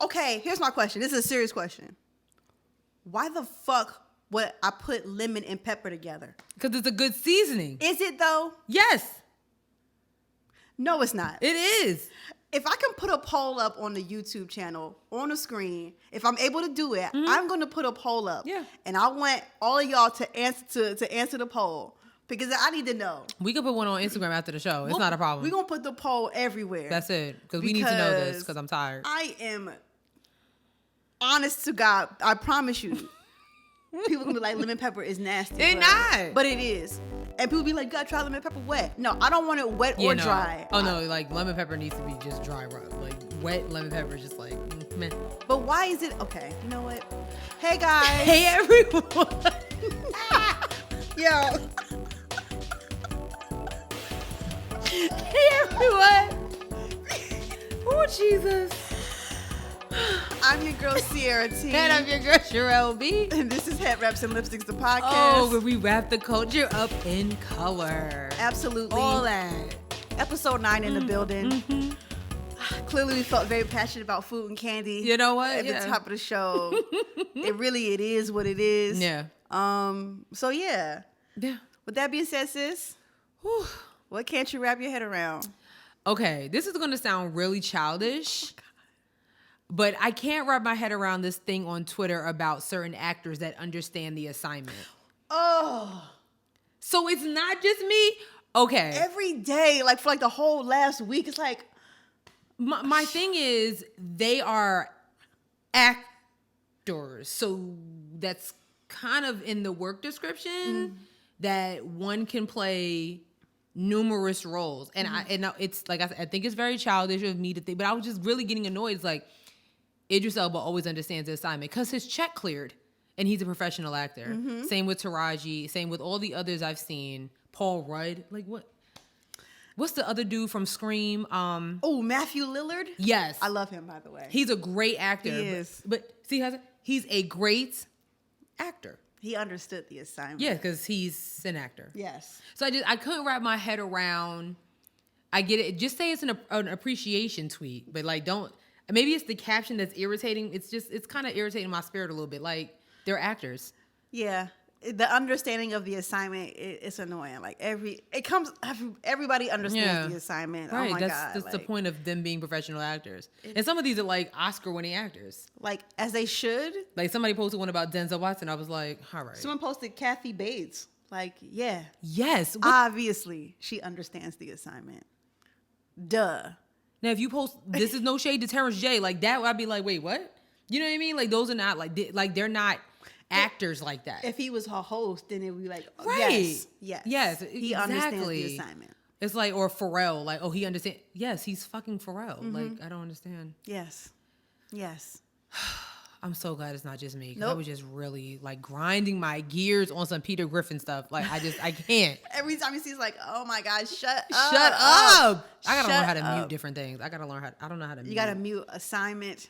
Okay, here's my question. This is a serious question. Why the fuck would I put lemon and pepper together? Because it's a good seasoning. Is it though? Yes. No, it's not. It is. If I can put a poll up on the YouTube channel on the screen, if I'm able to do it, I'm going to put a poll up. Yeah. And I want all of y'all to answer the poll because I need to know. We could put one on Instagram after the show. It's not a problem. We're going to put the poll everywhere. That's it. Because we need to know this because I'm tired. I am honest to God. I promise you. People can be like, lemon pepper is nasty. It's not. But it is. And people be like, you gotta try lemon pepper wet. No, I don't want it wet or dry. Oh, no. Like, lemon pepper needs to be just dry rub. Like, wet lemon pepper is just like, meh. But why is it? Okay, you know what? Hey, guys. Hey, everyone. Yo. Hey, everyone. Oh, Jesus. I'm your girl, Sierra T. And I'm your girl, Sherelle B. And this is Headwraps and Lipsticks, the podcast. Oh, where we wrap the culture up in color. Absolutely. All that. Episode 9 in the building. Clearly, we felt very passionate about food and candy. You know what? At the top of the show. it is what it is. Yeah. So, yeah. Yeah. With that being said, sis, what can't you wrap your head around? Okay, this is going to sound really childish. But I can't wrap my head around this thing on Twitter about certain actors that understand the assignment. Oh. So it's not just me? Okay. Every day, like for like the whole last week, it's like. My thing is, they are actors. So that's kind of in the work description that one can play numerous roles. And it's like, I think it's very childish of me to think, but I was just really getting annoyed. It's like, Idris Elba always understands the assignment because his check cleared and he's a professional actor. Same with Taraji. Same with all the others I've seen. Paul Rudd. Like what? What's the other dude from Scream? Oh, Matthew Lillard? Yes. I love him, by the way. He's a great actor. He is. But see, he's a great actor. He understood the assignment. Yeah, because he's an actor. Yes. So I couldn't wrap my head around. I get it. Just say it's an appreciation tweet, but like don't. Maybe it's the caption that's irritating. It's kind of irritating my spirit a little bit. Like, they're actors. Yeah. The understanding of the assignment, it's annoying. Like, everybody understands the assignment. Right. Oh, my God. That's like, the point of them being professional actors. And some of these are, like, Oscar-winning actors. Like, as they should. Like, somebody posted one about Denzel Watson. I was like, all right. Someone posted Kathy Bates. Like, yeah. Yes. Obviously, she understands the assignment. Duh. Now, if you post, this is no shade to Terrence J, like that, I'd be like, wait, what? You know what I mean? Like, those are not, like they're not actors like that. If he was her host, then it would be like, oh, right. Yes. He understands the assignment. It's like, or Pharrell, like, oh, he understands. Yes, he's fucking Pharrell. Like, I don't understand. Yes. I'm so glad it's not just me. Because Nope. I was just really, like, grinding my gears on some Peter Griffin stuff. Like, I can't. Every time he sees, like, oh my God, shut up. I gotta learn how to up. mute different things. I don't know how to mute. You gotta mute assignment.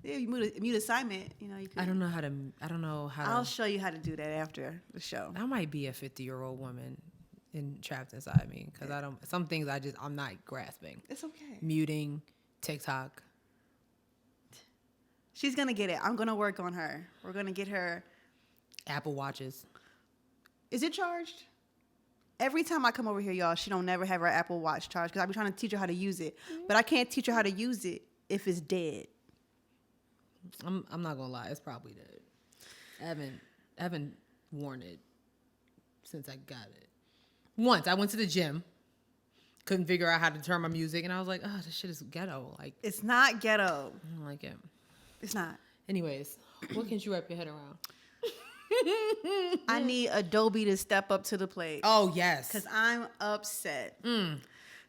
Yeah, you mute assignment. You know, you could. I don't know how to. I'll show you how to do that after the show. I might be a 50-year-old woman trapped inside me. Because some things I'm not grasping. It's okay. Muting, TikTok. She's gonna get it. I'm gonna work on her. We're gonna get her. Apple Watches. Is it charged? Every time I come over here, y'all, she don't never have her Apple Watch charged because I be trying to teach her how to use it, but I can't teach her how to use it if it's dead. I'm not gonna lie, it's probably dead. I haven't worn it since I got it. Once I went to the gym, couldn't figure out how to turn my music, and I was like, oh, this shit is ghetto. Like, it's not ghetto. I don't like it. It's not. Anyways, what can you wrap your head around? I need Adobe to step up to the plate. Oh, yes. Because I'm upset.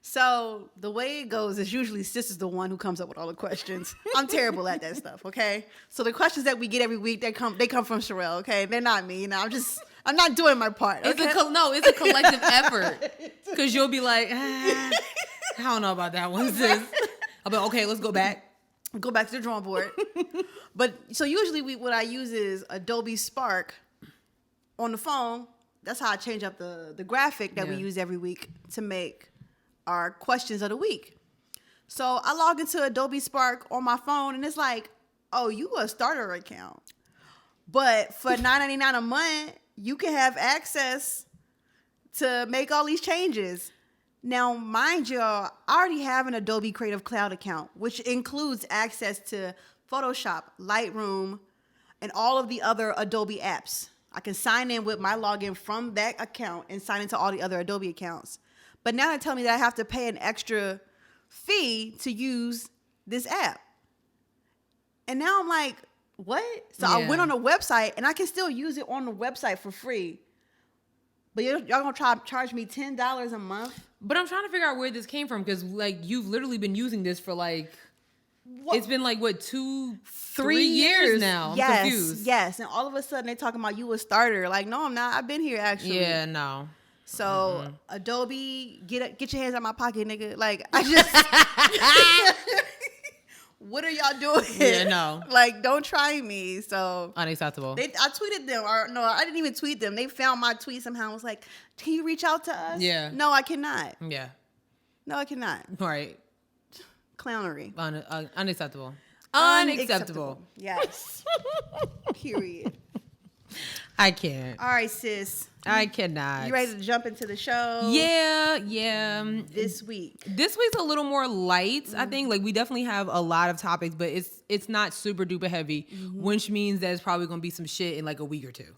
So the way it goes is usually Sis is the one who comes up with all the questions. I'm terrible at that stuff, okay? So the questions that we get every week, they come from Sherelle, okay? They're not me. You know, I'm not doing my part. Okay? It's a collective effort. Because you'll be like, I don't know about that one, sis. I'll be like, okay, let's go back. Go back to the drawing board. But so usually what I use is Adobe Spark on the phone. That's how I change up the graphic that we use every week to make our questions of the week. So I log into Adobe Spark on my phone, and it's like, oh, you a starter account. But for $9.99 a month, you can have access to make all these changes. Now, mind you, I already have an Adobe Creative Cloud account, which includes access to Photoshop, Lightroom, and all of the other Adobe apps. I can sign in with my login from that account and sign into all the other Adobe accounts. But now they tell me that I have to pay an extra fee to use this app. And now I'm like, what? So I went on a website, and I can still use it on the website for free. But y'all gonna try to charge me $10 a month? But I'm trying to figure out where this came from, because like you've literally been using this for like, it's been like what, 3 years now. I'm confused. Yes, and all of a sudden they talking about you a starter. Like, no, I'm not. I've been here actually. Yeah, no. So Adobe, get your hands out my pocket, nigga. Like, I just. What are y'all doing? Yeah, no. Like, don't try me. So unacceptable. I tweeted them, or no, I didn't even tweet them. They found my tweet somehow and was like, can you reach out to us? Yeah. No, I cannot. Yeah. No, I cannot. Right. Clownery. Unacceptable. Unacceptable. Yes. Period. I can't. All right, sis. I cannot. You ready to jump into the show? Yeah. This week's a little more light. I think like we definitely have a lot of topics, but it's not super duper heavy, which means that it's probably gonna be some shit in like a week or two.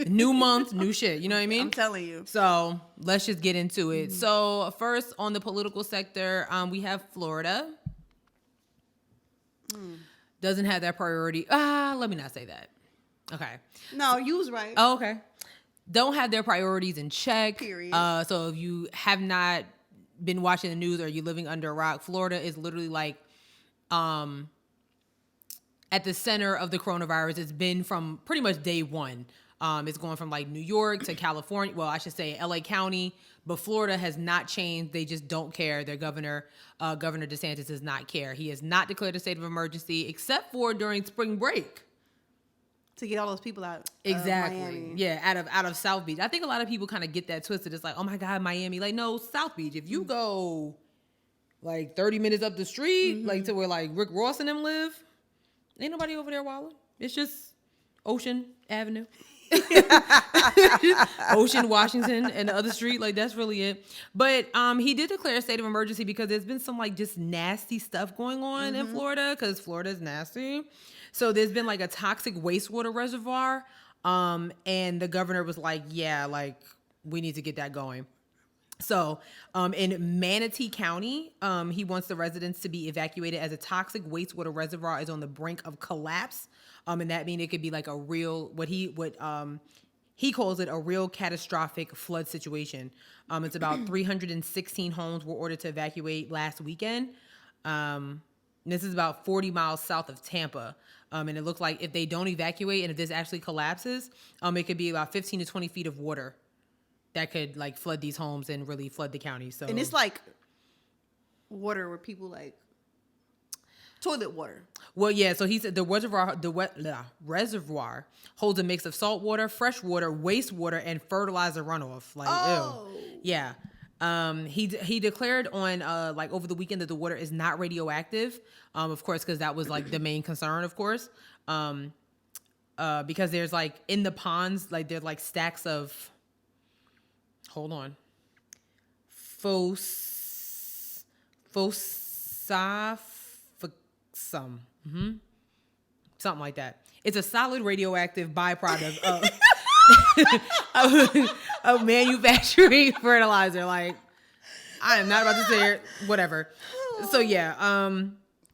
New month, new shit. You know what I mean? I'm telling you. So let's just get into it. So first on the political sector, we have Florida. Doesn't have that priority. Let me not say that. Okay. No, you was right. Oh, okay. Don't have their priorities in check. Period. So if you have not been watching the news or you're living under a rock, Florida is literally like at the center of the coronavirus. It's been from pretty much day one. It's going from like New York to California. Well, I should say LA County, but Florida has not changed. They just don't care. Their governor, Governor DeSantis, does not care. He has not declared a state of emergency except for during spring break. To get all those people out. Exactly. Miami. Yeah, out of South Beach. I think a lot of people kind of get that twisted. It's like, oh my God, Miami. Like, no, South Beach. If you go like 30 minutes up the street, like to where like Rick Ross and them live, ain't nobody over there wilding. It's just Ocean Avenue. Ocean, Washington, and the other street. Like, that's really it. But he did declare a state of emergency because there's been some like just nasty stuff going on in Florida, because Florida's nasty. So there's been like a toxic wastewater reservoir. And the governor was like, yeah, like we need to get that going. So in Manatee County, he wants the residents to be evacuated as a toxic wastewater reservoir is on the brink of collapse. And that means it could be like a real, what he calls it a real catastrophic flood situation. It's about 316 homes were ordered to evacuate last weekend. This is about 40 miles south of Tampa. And it looks like if they don't evacuate and if this actually collapses, it could be about 15 to 20 feet of water that could like flood these homes and really flood the county. So, and it's like water where people like toilet water. Well, yeah. So he said the reservoir holds a mix of salt water, fresh water, wastewater, and fertilizer runoff. Like, ew. Yeah. He declared on like over the weekend that the water is not radioactive. Of course, because that was like the main concern, of course. Because there's like in the ponds, like there's like stacks of. Hold on. Phosphorus. Something like that. It's a solid radioactive byproduct of manufacturing fertilizer. Like, I am not about to say it. Whatever. So yeah.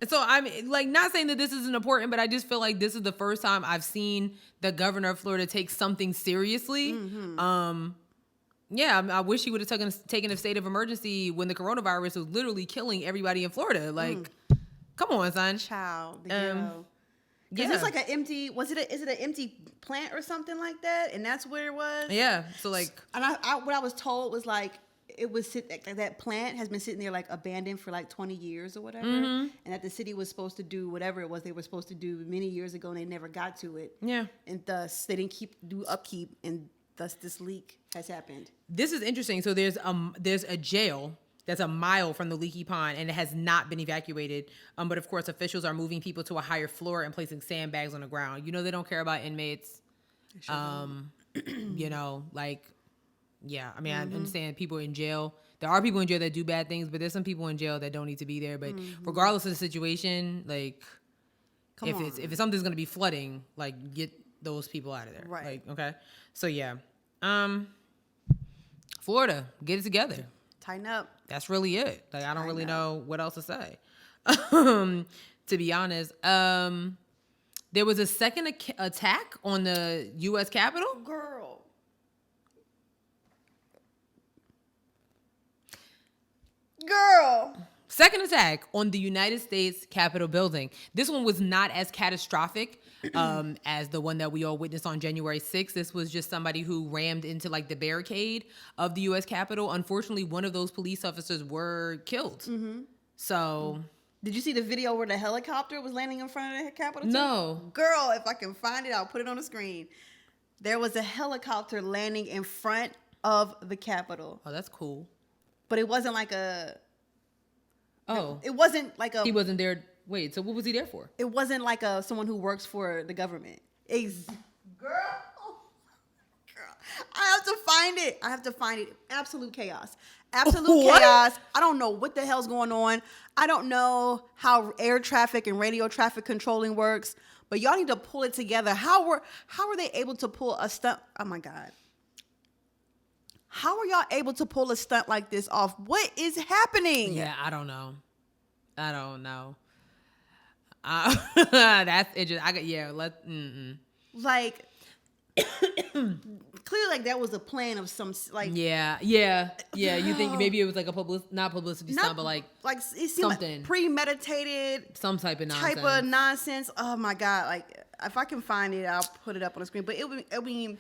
So I'm like not saying that this isn't important, but I just feel like this is the first time I've seen the governor of Florida take something seriously. Yeah, I wish he would have taken a state of emergency when the coronavirus was literally killing everybody in Florida. Like, come on, son. Child. Yeah. It's like an empty. Is it an empty plant or something like that? And that's where it was. Yeah. So like, and what I was told was like it was that plant has been sitting there like abandoned for like 20 years or whatever, and that the city was supposed to do whatever it was they were supposed to do many years ago, and they never got to it. Yeah. And thus they didn't do upkeep, and thus this leak has happened. This is interesting. So there's a jail that's a mile from the leaky pond, and it has not been evacuated. But of course, officials are moving people to a higher floor and placing sandbags on the ground. You know, they don't care about inmates. You know, like, yeah. I mean, I understand people in jail. There are people in jail that do bad things, but there's some people in jail that don't need to be there. But regardless of the situation, like, if it's something's gonna be flooding, like, get those people out of there. Right. Like, okay. So yeah. Florida, get it together. Tighten up. That's really it. Like, I don't really know what else to say. To be honest, there was a second attack on the U.S. Capitol. Girl. Second attack on the United States Capitol building. This one was not as catastrophic as the one that we all witnessed on January 6th. This was just somebody who rammed into like the barricade of the U.S. Capitol. Unfortunately, one of those police officers were killed. So... Did you see the video where the helicopter was landing in front of the Capitol? No. Girl, if I can find it, I'll put it on the screen. There was a helicopter landing in front of the Capitol. Oh, that's cool. But it wasn't like a... Oh. It wasn't like a... He wasn't there... Wait, so what was he there for? It wasn't like someone who works for the government. Girl. I have to find it. Absolute chaos. Absolute chaos. I don't know what the hell's going on. I don't know how air traffic and radio traffic controlling works, but y'all need to pull it together. How were they able to pull a stunt? Oh my God. How are y'all able to pull a stunt like this off? What is happening? Yeah, I don't know. That's it. Like, clearly, like that was a plan of some like. Yeah. You think maybe it was like not publicity stunt, but like it seemed something like premeditated, some type of nonsense. Oh my God! Like if I can find it, I'll put it up on the screen. But I mean,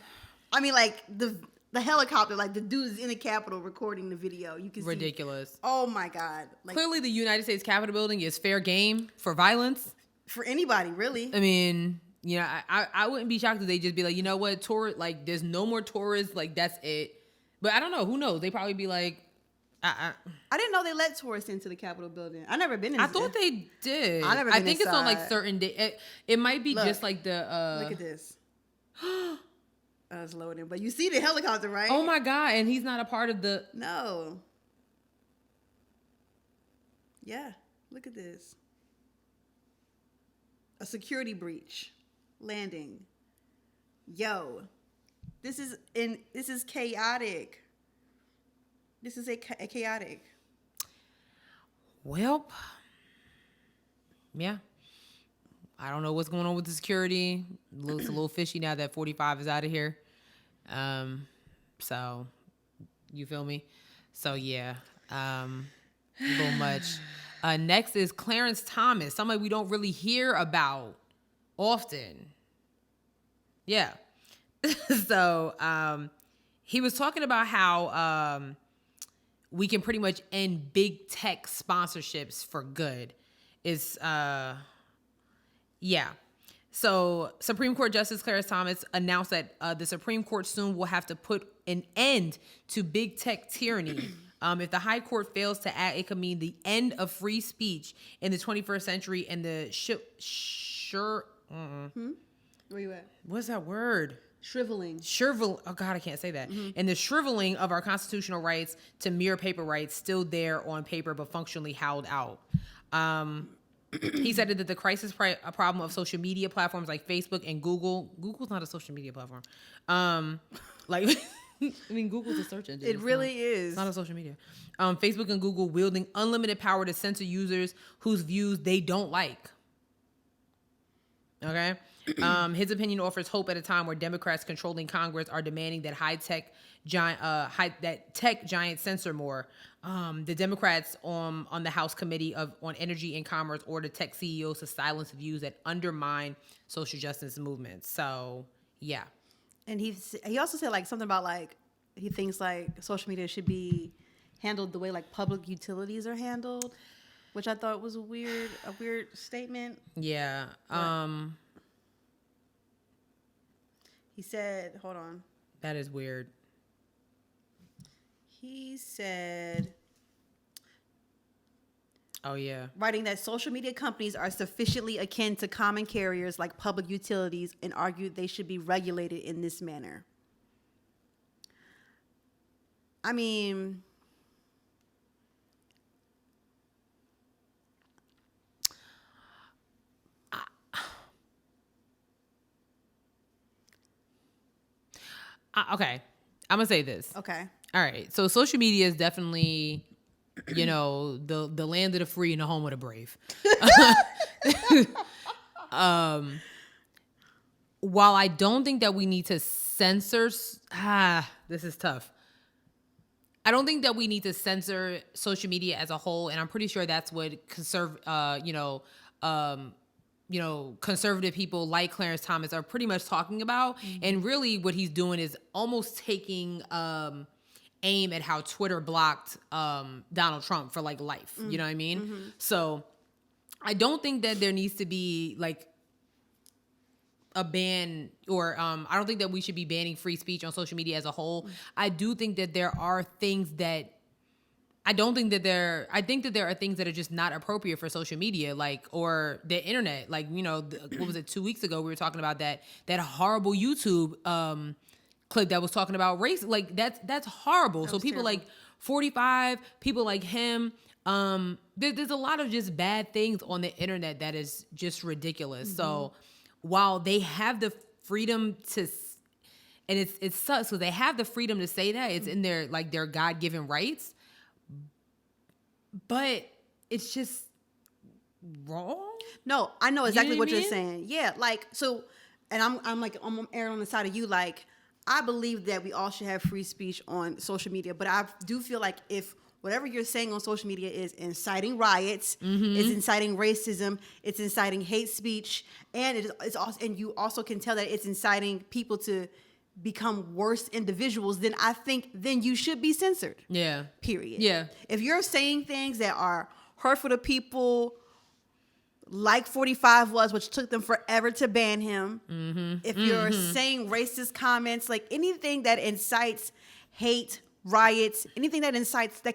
like the helicopter, like the dude is in the Capitol recording the video. You can ridiculous. See, oh my God! Like, clearly, the United States Capitol building is fair game for violence for anybody, really. I mean. You know, I wouldn't be shocked if they just be like, you know what, like, there's no more tourists, like, that's it. But I don't know, who knows? They probably be like, I didn't know they let tourists into the Capitol building. I never been in. I thought they did. I think it's on like certain days. It might be just like the. Look at this. I was loading, but you see the helicopter, right? Oh my God! And he's not a part of the. No. Yeah, look at this. A security breach. Landing. Yo, this is chaotic. This is a chaotic. Well, yeah. I don't know what's going on with the security. Looks a little fishy now that 45 is out of here. So you feel me? So yeah, a little much. Next is Clarence Thomas, somebody we don't really hear about often. Yeah. So he was talking about how we can pretty much end big tech sponsorships for good. Yeah. So Supreme Court Justice Clarence Thomas announced that the Supreme Court soon will have to put an end to big tech tyranny. If the High Court fails to act, it could mean the end of free speech in the 21st century and the Where you at? What's that word? Shriveling. Oh God, I can't say that. And the shriveling of our constitutional rights to mere paper rights, still there on paper but functionally held out. He said that the crisis problem of social media platforms like Facebook and Google. Google's not a social media platform. Like, I mean, Google's a search engine. It really is. It's not a social media. Facebook and Google wielding unlimited power to censor users whose views they don't like. Okay? His opinion offers hope at a time where Democrats controlling Congress are demanding that tech giant censor more. The Democrats on the House Committee on Energy and Commerce ordered tech CEOs to silence views that undermine social justice movements. So, yeah. And he also said like something about like he thinks like social media should be handled the way like public utilities are handled, which I thought was a weird statement. Yeah. He said, hold on. That is weird. He said, Oh, yeah. writing that social media companies are sufficiently akin to common carriers like public utilities and argued they should be regulated in this manner. I mean, okay. I'm going to say this. okay. All right. So social media is definitely, the land of the free and the home of the brave. While I don't think that we need to censor, this is tough. I don't think that we need to censor social media as a whole, and I'm pretty sure that's what conservative people like Clarence Thomas are pretty much talking about. Mm-hmm. And really, what he's doing is almost taking aim at how Twitter blocked Donald Trump for like life. Mm-hmm. You know what I mean? Mm-hmm. So I don't think that there needs to be like a ban, or I don't think that we should be banning free speech on social media as a whole. Mm-hmm. I do think that there are things that I think that there are things that are just not appropriate for social media, like, or the internet. Like, what was it, 2 weeks ago, we were talking about that horrible YouTube clip that was talking about race. Like, that's horrible. So people terrible. Like 45, people like him, there's a lot of just bad things on the internet that is just ridiculous. Mm-hmm. So while they have the freedom to, and it sucks, so they have the freedom to say that, it's in their God-given rights, but it's just wrong. No, I know exactly what you're saying. Yeah, like, so, and I'm erring on the side of you. Like, I believe that we all should have free speech on social media, but I do feel like if whatever you're saying on social media is inciting riots, mm-hmm. is inciting racism, it's inciting hate speech, and it's also, and you also can tell that it's inciting people to become worse individuals, then I think then you should be censored. Yeah. Period. Yeah. If you're saying things that are hurtful to people, like 45 was, which took them forever to ban him. Mm-hmm. If you're mm-hmm. saying racist comments, like anything that incites hate, riots, anything that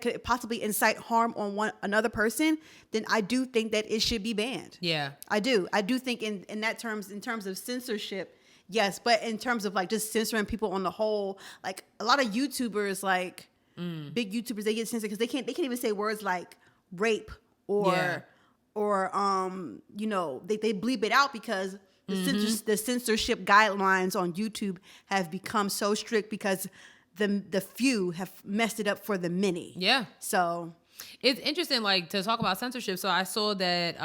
could possibly incite harm on another person, then I do think that it should be banned. Yeah. I do think in terms of censorship, yes, but in terms of like just censoring people on the whole, like a lot of YouTubers, like big YouTubers, they get censored because they can't even say words like rape or they bleep it out because the censorship guidelines on YouTube have become so strict because the few have messed it up for the many. Yeah. So it's interesting, like, to talk about censorship. So I saw that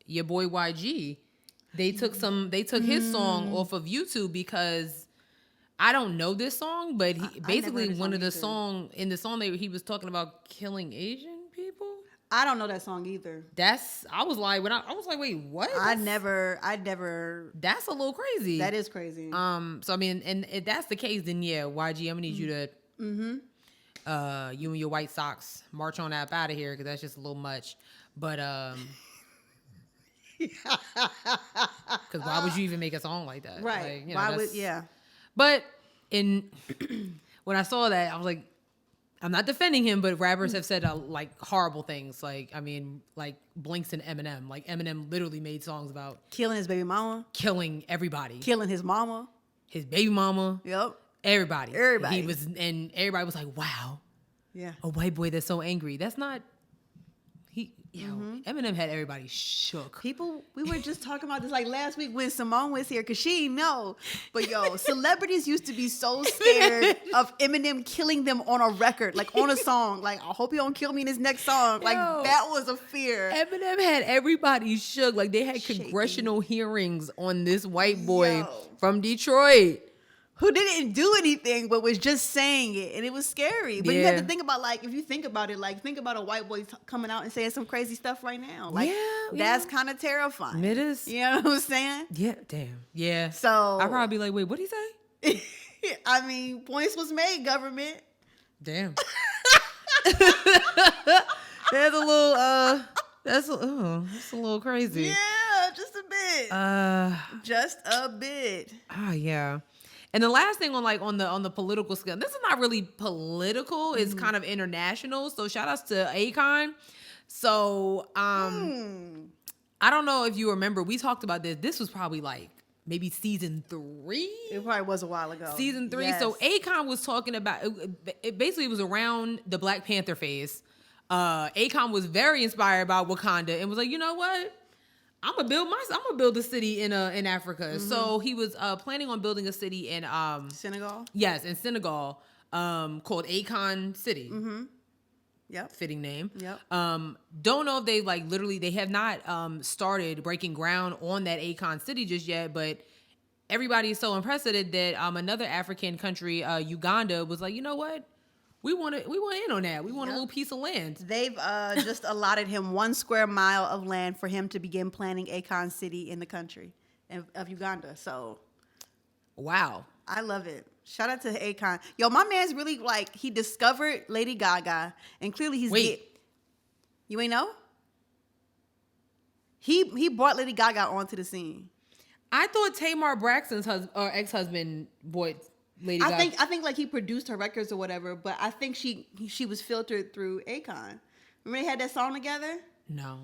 your boy YG, they took his song off of YouTube because I don't know this song, but he basically one of the song that he was talking about killing Asian people. I don't know that song either. I was like, wait, what? I never. That's a little crazy. That is crazy. So I mean, and if that's the case, then yeah, YG, I'm gonna need you to, you and your white socks march on up out of here because that's just a little much. But because why would you even make a song like that? Right? Like, why would? Yeah. But when I saw that, I was like, I'm not defending him, but rappers have said like horrible things. Like, I mean, like Blinks and Eminem. Like, Eminem literally made songs about killing his baby mama, killing everybody, killing his mama, his baby mama. Yep. Everybody. And everybody was like, wow. Yeah. A white boy that's so angry. That's not. Eminem had everybody shook. People, we were just talking about this like last week when Simone was here because she didn't know. But celebrities used to be so scared of Eminem killing them on a record, like on a song. Like, I hope he don't kill me in his next song. Like, that was a fear. Eminem had everybody shook. Like, they had congressional hearings on this white boy from Detroit who didn't do anything but was just saying it, and it was scary. But you have to think about, like, if you think about it, like, think about a white boy coming out and saying some crazy stuff right now. Like, that's kind of terrifying. It is. You know what I'm saying? Yeah, damn. Yeah. So I'd probably be like, wait, what'd he say? I mean, points was made, government. Damn. That's a little, that's a little crazy. Yeah, just a bit. Just a bit. Oh, yeah. And the last thing on the political scale, this is not really political, it's kind of international. So shout outs to Akon. So, I don't know if you remember, we talked about this. This was probably like maybe season 3. It probably was a while ago. Season 3. Yes. So Akon was talking about it basically was around the Black Panther phase. Akon was very inspired about Wakanda and was like, you know what? I'm gonna build a city in Africa. So he was planning on building a city in Senegal. Yes, in Senegal, called Akon City. Yep. Fitting name. Yep. Don't know if they they have not started breaking ground on that Akon City just yet, but everybody is so impressed at it that another African country, Uganda, was like, you know what? We want in on that. We want a little piece of land. They've just allotted him 1 square mile of land for him to begin planning Akon City in the country of Uganda. So, wow. I love it. Shout out to Akon. Yo, my man's really he discovered Lady Gaga, and clearly he's you ain't know? He brought Lady Gaga onto the scene. I thought Tamar Braxton's ex-husband bought Lady Gaga. I think he produced her records or whatever, but I think she was filtered through Akon. Remember they had that song together? No.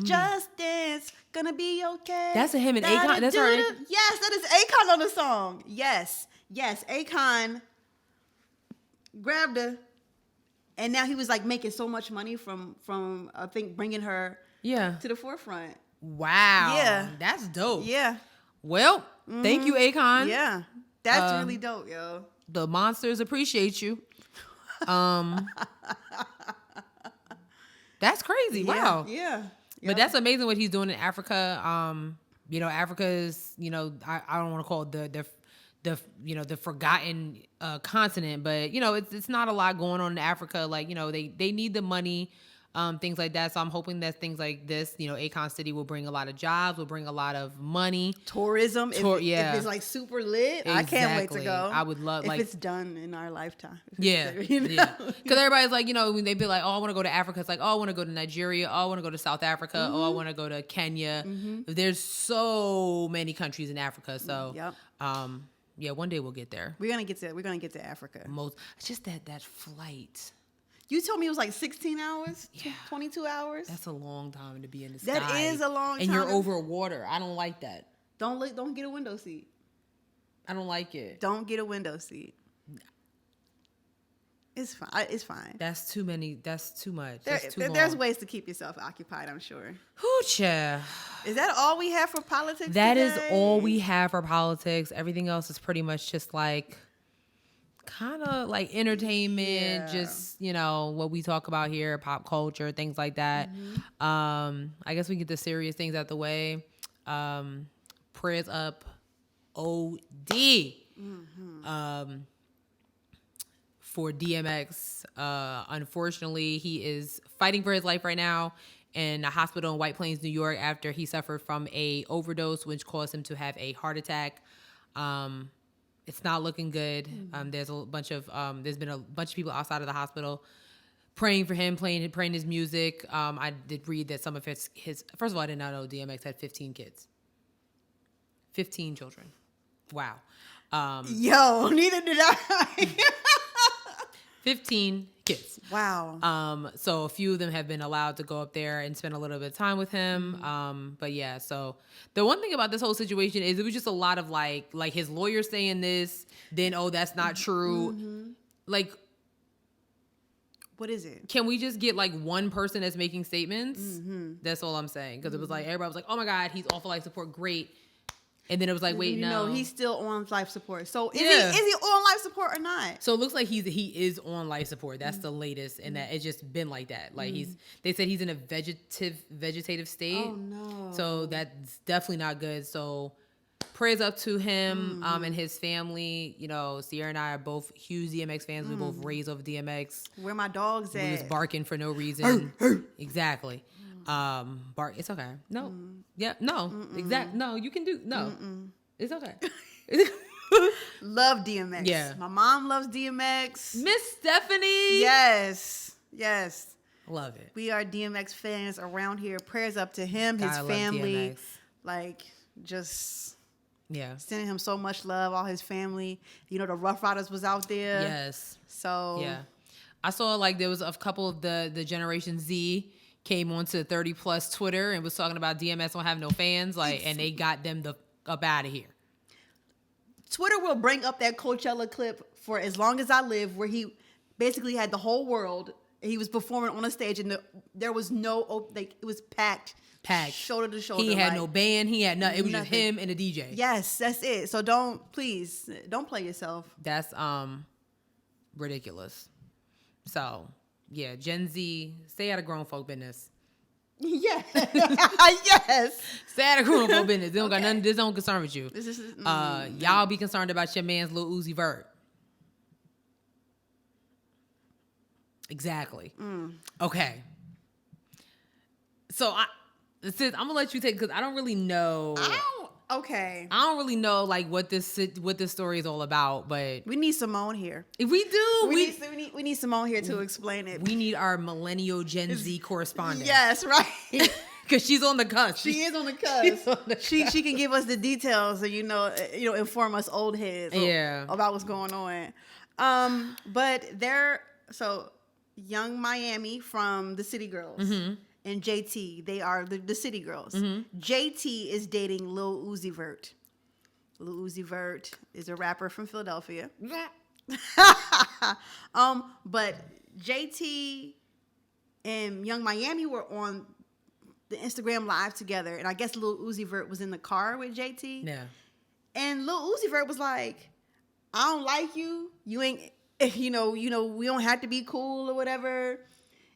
Just dance, gonna be okay. That's a him and Akon. That's right. Yes, that is Akon on the song. Yes. Akon grabbed her, and now he was making so much money from I think bringing her to the forefront. Wow. Yeah, that's dope. Yeah. Well, thank you, Akon. Yeah, that's really dope, yo. The monsters appreciate you. That's crazy. Wow. Yeah. But that's amazing what he's doing in Africa. Africa is, I don't want to call it the forgotten continent, but it's not a lot going on in Africa. They need the money, things like that. So I'm hoping that things like this, Akon City will bring a lot of jobs, will bring a lot of money, tourism. If it's super lit, exactly. I can't wait to go. I would love if it's done in our lifetime. Yeah, because everybody's when they be like, oh, I want to go to Africa. It's like, oh, I want to go to Nigeria. Oh, I want to go to South Africa. Oh, I want to go to Kenya. There's so many countries in Africa. So, one day we'll get there. We're gonna get to Africa. It's just that flight. You told me it was 16 hours, 22 hours. That's a long time to be in the sky. That is a long time. And you're over water. I don't like that. Don't get a window seat. I don't like it. Don't get a window seat. It's fine. It's fine. That's too many. That's too much. There's ways to keep yourself occupied, I'm sure. Hoocha. Is that all we have for politics That today? is all we have for politics. Everything else is pretty much just kind of entertainment, just what we talk about here, pop culture, things like that. I guess we get the serious things out the way. Prayers up, OD, for DMX. Unfortunately, he is fighting for his life right now in a hospital in White Plains, New York, after he suffered from a overdose, which caused him to have a heart attack. It's not looking good. There's been a bunch of people outside of the hospital praying for him, praying his music. I did read that some of his first of all, I did not know DMX had 15 kids. 15 children. Wow. Yo, neither did I. 15 kids. Wow. So a few of them have been allowed to go up there and spend a little bit of time with him. But yeah, so the one thing about this whole situation is it was just a lot of like his lawyer saying this, then, oh, that's not true. What is it? Can we just get one person that's making statements? That's all I'm saying. Because it was everybody was like, oh my God, he's off of life support. Great. And then it was wait, no. He's still on life support. So is he on life support or not? So it looks like he is on life support. That's the latest, and that it's just been like that. They said he's in a vegetative state. Oh no. So that's definitely not good. So prayers up to him and his family. Sierra and I are both huge DMX fans. We both raised over DMX. Where my dogs at? We was barking for no reason. Exactly. Bark. It's okay. No. Yeah. No. Exact. No. You can do. No. It's okay. Love DMX. Yeah. My mom loves DMX. Miss Stephanie. Yes. Love it. We are DMX fans around here. Prayers up to him, his family. Just sending him so much love. All his family. The Rough Riders was out there. Yes. So yeah. I saw like there was a couple of the Generation Z came onto 30 plus Twitter and was talking about DMS don't have no fans, like, and they got them up out of here. Twitter will bring up that Coachella clip for as long as I live, where he basically had the whole world. He was performing on a stage, and there was no, like, it was packed, shoulder to shoulder. He had no band. He had nothing. It was just him and a DJ. Yes, that's it. So don't play yourself. That's ridiculous. So yeah, Gen Z, stay out of grown folk business. Yeah. Yes. Stay out of grown folk business. They don't got nothing. This don't concern with you. Y'all be concerned about your man's Lil Uzi Vert. Exactly. Okay. So I'm gonna let you take, because I don't really know. I don't really know like what this story is all about, but we need Simone here. If we do, we need Simone here to explain it. We need our millennial Gen Z correspondent. Yes, right. Because she's on the cusp. She is on the cusp. She can give us the details and inform us old heads about what's going on. But so Young Miami from the City Girls. And JT, they are the City Girls. JT is dating Lil Uzi Vert. Lil Uzi Vert is a rapper from Philadelphia. But JT and Young Miami were on the Instagram Live together, and I guess Lil Uzi Vert was in the car with JT. Yeah. And Lil Uzi Vert was like, "I don't like you. You ain't, we don't have to be cool or whatever."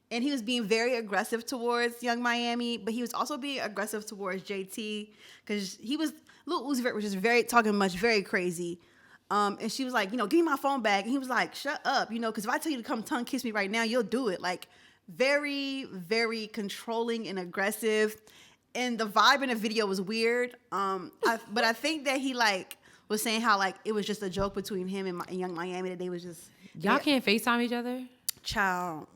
And he was being very aggressive towards Young Miami, but he was also being aggressive towards JT, because Lil Uzi Vert was just very crazy. And she was like, give me my phone back. And he was like, shut up, because if I tell you to come tongue kiss me right now, you'll do it. Like, very, very controlling and aggressive. And the vibe in the video was weird. But I think that he was saying how it was just a joke between him and Young Miami, that they was just... Y'all can't FaceTime each other? Child.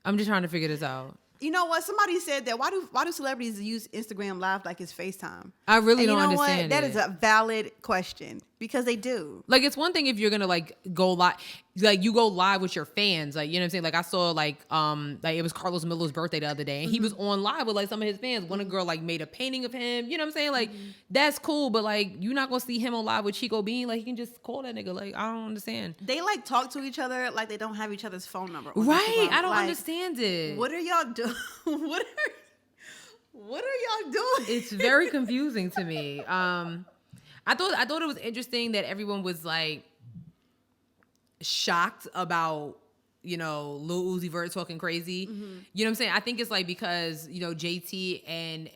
I'm just trying to figure this out. You know what? Somebody said that why do celebrities use Instagram Live like it's FaceTime? I really don't understand. That is a valid question, because they do. Like, it's one thing if you're gonna go live, you go live with your fans, you know what I'm saying? Like, I saw it was Carlos Miller's birthday the other day, and he was on live with some of his fans. One girl made a painting of him. You know what I'm saying? That's cool, but you're not gonna see him on live with Chico Bean. He can just call that nigga. I don't understand. They talk to each other like they don't have each other's phone number. Right? I don't understand it. What are y'all doing? What are y'all doing? It's very confusing to me. I thought it was interesting that everyone was shocked about Lil Uzi Vert talking crazy. You know what I'm saying? I think it's because JT and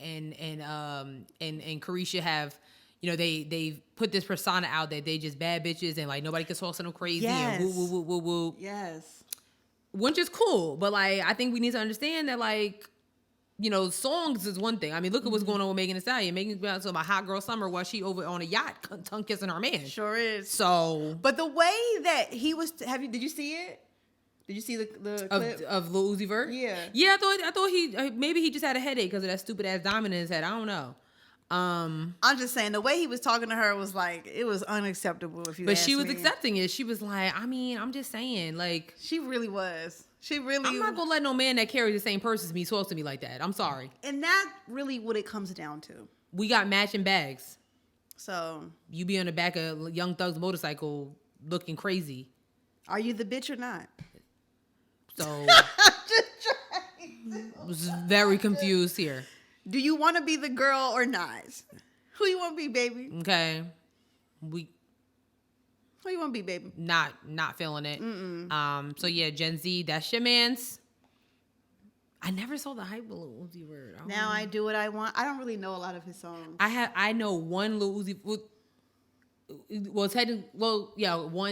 Carisha have they put this persona out that they just bad bitches and nobody can talk to them crazy and woo woo woo woo woo. Yes. Which is cool, but I think we need to understand that songs is one thing. I mean, look at what's going on with Megan Thee Stallion. Megan Thee Stallion my hot girl summer while she over on a yacht tongue kissing her man. Sure is. So, but the way that he was, did you see it? Did you see the clip of Lil Uzi Vert? Yeah. Yeah, I thought he maybe he just had a headache because of that stupid ass diamond in his head. I don't know. I'm just saying the way he was talking to her was it was unacceptable. But she was accepting it. She was like, I mean, I'm just saying, she really was. I'm not gonna let no man that carries the same purse as me talk to me like that. I'm sorry. And that's really what it comes down to. We got matching bags. So you be on the back of Young Thug's motorcycle looking crazy. Are you the bitch or not? So I was very confused here. Do you want to be the girl or not? Who you want to be, baby? Okay. Who you want to be, baby? Not feeling it. So yeah, Gen Z, that's your man's. I never saw the hype of Lil Uzi Vert. Now I do what I want. I don't really know a lot of his songs. I know one Lil Uzi. One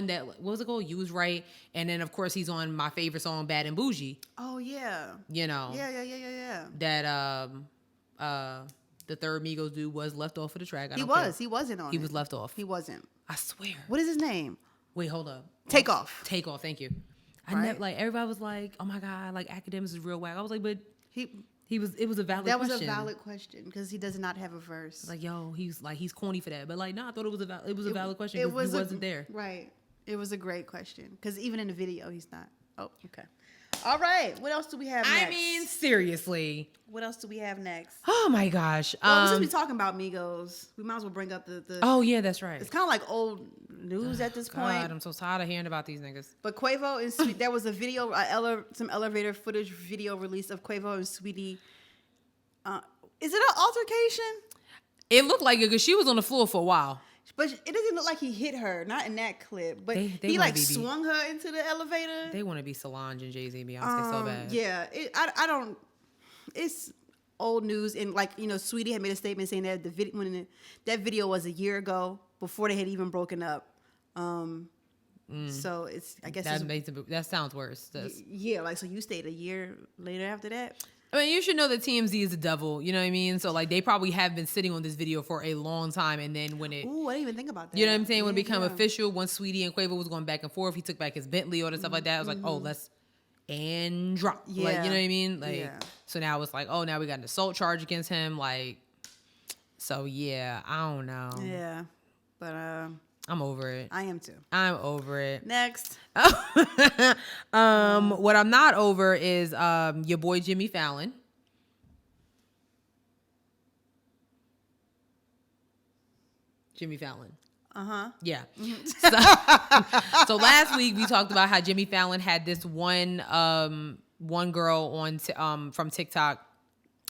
that, what was it called? You Was Right. And then of course he's on my favorite song, Bad and Bougie. Oh yeah. Yeah. That the third Migos dude was left off of the track. He wasn't on it. He was left off. He wasn't. I swear. What is his name? Wait, hold up. Takeoff. Takeoff, thank you. I Right? never everybody was like, oh my God, Academics is real whack. I was like, but it was a valid question. That was a valid question because he does not have a verse. He's corny for that. But no, I thought it was a valid question because he wasn't there. Right. It was a great question because even in the video, he's not. Oh, okay. All right. What else do we have next? I mean, seriously. What else do we have next? Oh my gosh. Well, since we're talking about Migos, we might as well bring up the. Oh yeah, that's right. It's kind of like old news at this point. God, I'm so tired of hearing about these niggas. But Quavo and there was a video, some elevator footage video release of Quavo and Sweetie. Is it an altercation? It looked like it because she was on the floor for a while. But it doesn't look like he hit her, not in that clip. But they he like swung her into the elevator. They want to be Solange and Jay-Z and Beyonce so bad. Yeah, I don't. It's old news, and like Sweetie had made a statement saying that that video was a year ago before they had even broken up. So I guess that sounds worse. Yeah, like so you stayed a year later after that. I mean, you should know that TMZ is the devil. You know what I mean? So, like, they probably have been sitting on this video for a long time. And then when it... Ooh, I didn't even think about that. You know what I'm saying? When it became official, once Sweetie and Quavo was going back and forth, he took back his Bentley or stuff like that. I was like, oh, let's... And drop. Yeah. Like, you know what I mean? Like, so now it's like, oh, now we got an assault charge against him. Like, so, yeah, I don't know. Yeah. But, I'm over it. I am too. I'm over it. Next. What I'm not over is your boy Jimmy Fallon. Jimmy Fallon. Uh-huh. Yeah. Mm-hmm. So last week we talked about how Jimmy Fallon had this one girl on from TikTok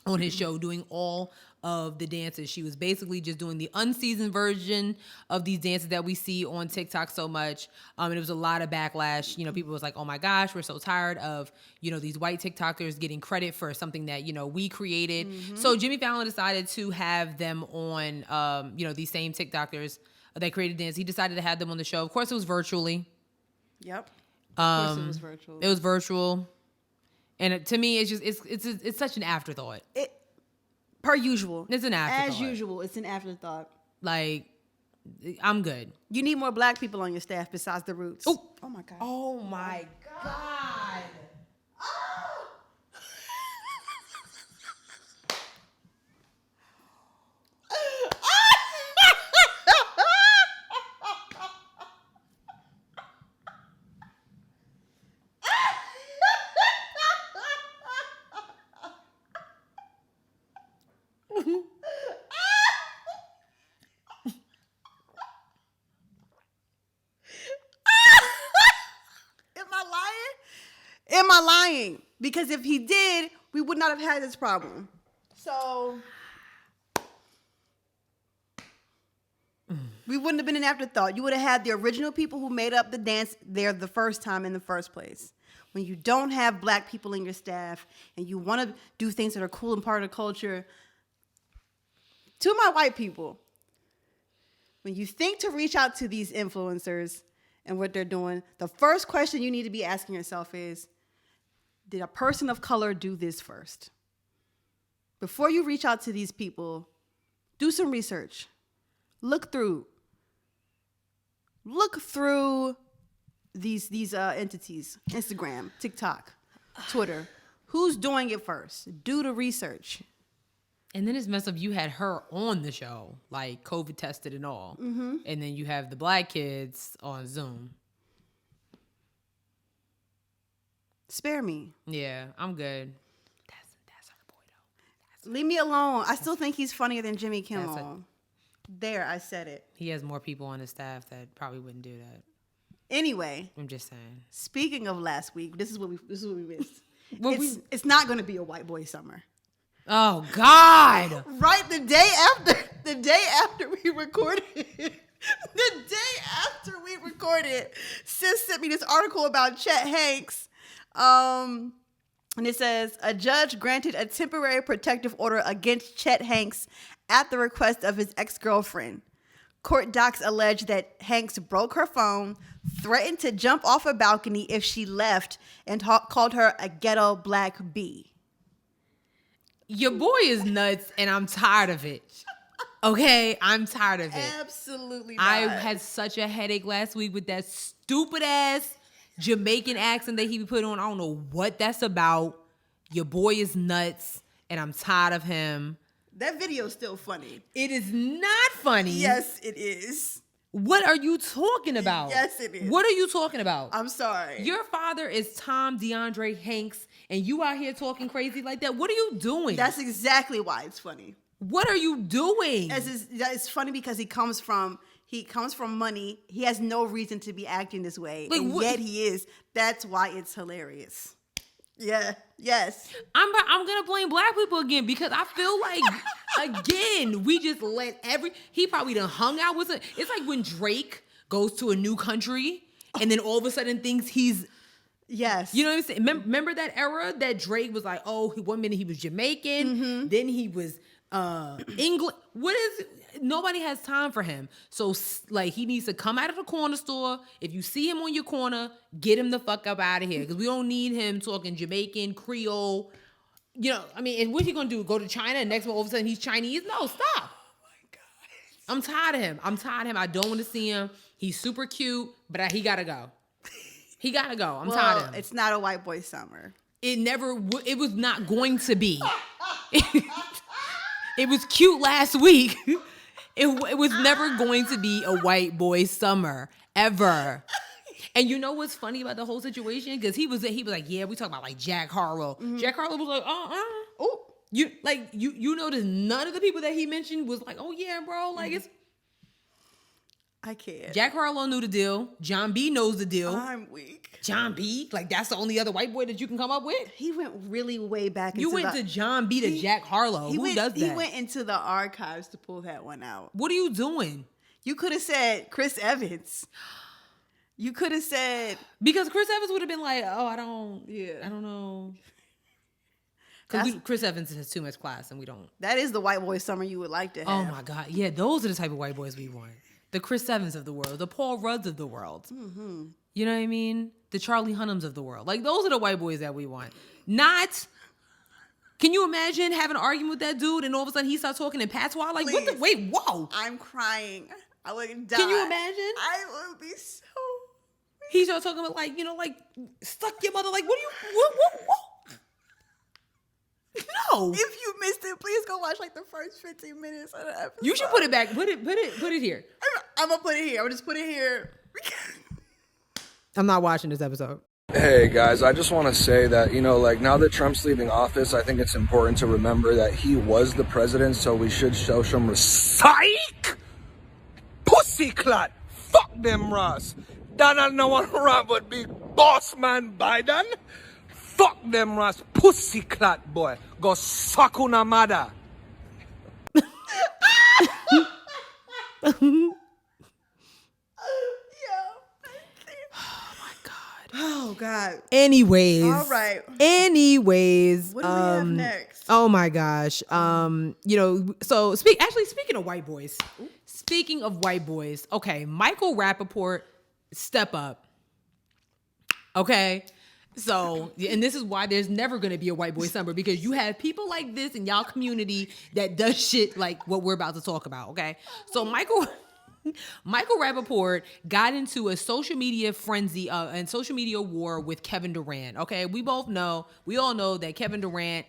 on his show doing all of the dances. She was basically just doing the unseasoned version of these dances that we see on TikTok so much. And it was a lot of backlash. People was like, oh my gosh, we're so tired of, these white TikTokers getting credit for something that, we created. Mm-hmm. So Jimmy Fallon decided to have them on, these same TikTokers that created dance. He decided to have them on the show. Of course, it was virtually. Yep. Of course it was virtual. It was virtual. And to me, it's such an afterthought. Per usual. It's an afterthought. As usual, it's an afterthought. Like, I'm good. You need more black people on your staff besides the Roots. Oh my God. Oh my God. Am I lying? Because if he did, we would not have had this problem. So we wouldn't have been an afterthought. You would have had the original people who made up the dance there the first time in the first place. When you don't have black people in your staff and you want to do things that are cool and part of the culture, to my white people, when you think to reach out to these influencers and what they're doing, the first question you need to be asking yourself is, did a person of color do this first? Before you reach out to these people, do some research. Look through these entities, Instagram, TikTok, Twitter. Who's doing it first? Do the research. And then it's messed up. You had her on the show, like COVID tested and all. Mm-hmm. And then you have the black kids on Zoom. Spare me. Yeah, I'm good. That's her boy, though. Leave me alone. I still think he's funnier than Jimmy Kimmel. There, I said it. He has more people on his staff that probably wouldn't do that. Anyway. I'm just saying. Speaking of last week, this is what we missed. It's not going to be a white boy summer. Oh, God. Right, the day after we recorded, Sis sent me this article about Chet Hanks. And it says, a judge granted a temporary protective order against Chet Hanks at the request of his ex-girlfriend. Court docs allege that Hanks broke her phone, threatened to jump off a balcony if she left, and called her a ghetto black bee. Your boy is nuts, and I'm tired of it. Okay? I'm tired of it. Absolutely not. I had such a headache last week with that stupid-ass Jamaican accent that he put on. I don't know what that's about. Your boy is nuts, and I'm tired of him. That video is still funny. It is not funny. Yes, it is. What are you talking about? Yes, it is. What are you talking about? I'm sorry. Your father is Tom DeAndre Hanks, and you out here talking crazy like that. What are you doing? That's exactly why it's funny. What are you doing? It's funny because he comes from money. He has no reason to be acting this way, Like, and yet he is. That's why it's hilarious. Yeah. Yes. I'm gonna blame black people again because I feel like again we just let he probably done hung out with it. It's like when Drake goes to a new country and then all of a sudden thinks he's. Yes. You know what I'm saying? Remember that era that Drake was like, oh, one minute he was Jamaican, then he was England. Nobody has time for him. So like he needs to come out of the corner store. If you see him on your corner, get him the fuck up out of here. Because we don't need him talking Jamaican, Creole. You know, I mean, and what's he gonna do? Go to China and next one all of a sudden he's Chinese? No, stop. Oh my God. I'm tired of him. I don't want to see him. He's super cute, but he gotta go. He gotta go. I'm tired of him. It's not a white boy summer. It was not going to be. It was cute last week. It was never going to be a white boy summer ever. And you know what's funny about the whole situation? Because he was like, yeah, we talk about like Jack Harlow. Jack Harlow was like, oh, you notice none of the people that he mentioned was like, oh yeah, bro, like it's. I can't. Jack Harlow knew the deal. John B knows the deal. I'm weak. John B, like that's the only other white boy that you can come up with. He went really way back. You went to John B to Jack Harlow. Who does that? He went into the archives to pull that one out. What are you doing? You could have said Chris Evans. You could have said because Chris Evans would have been like, oh, I don't know. Because Chris Evans has too much class, and we don't. That is the white boy summer you would like to have. Oh my God, yeah, those are the type of white boys we want. The Chris Evans of the world, the Paul Rudds of the world. Mm-hmm. You know what I mean? The Charlie Hunnams of the world. Like, those are the white boys that we want. Not, can you imagine having an argument with that dude and all of a sudden he starts talking in patois? Like, Please. Wait, whoa. I'm crying. I would die. Can you imagine? I would be so... He starts talking about, like, you know, like, suck your mother. Like, what? No. If you missed it, please go watch like the first 15 minutes of the episode. You should put it back. Put it here. I'm gonna put it here. I'm gonna just put it here. I'm not watching this episode. Hey guys, I just want to say that, you know, like now that Trump's leaving office, I think it's important to remember that he was the president, so we should show some respect. Pussy clot. Fuck them, Ross. Donald no one run but big boss man Biden. Fuck them, Ross. Pussy clot boy. Go suck una mother. Oh God. Anyways. All right. Anyways. What do we have next? Oh my gosh. You know, so speaking of white boys. Speaking of white boys, okay, Michael Rappaport, step up. Okay. So, and this is why there's never going to be a white boy summer, because you have people like this in y'all community that does shit like what we're about to talk about, okay? So Michael Rappaport got into a social media frenzy and social media war with Kevin Durant, okay? We all know that Kevin Durant,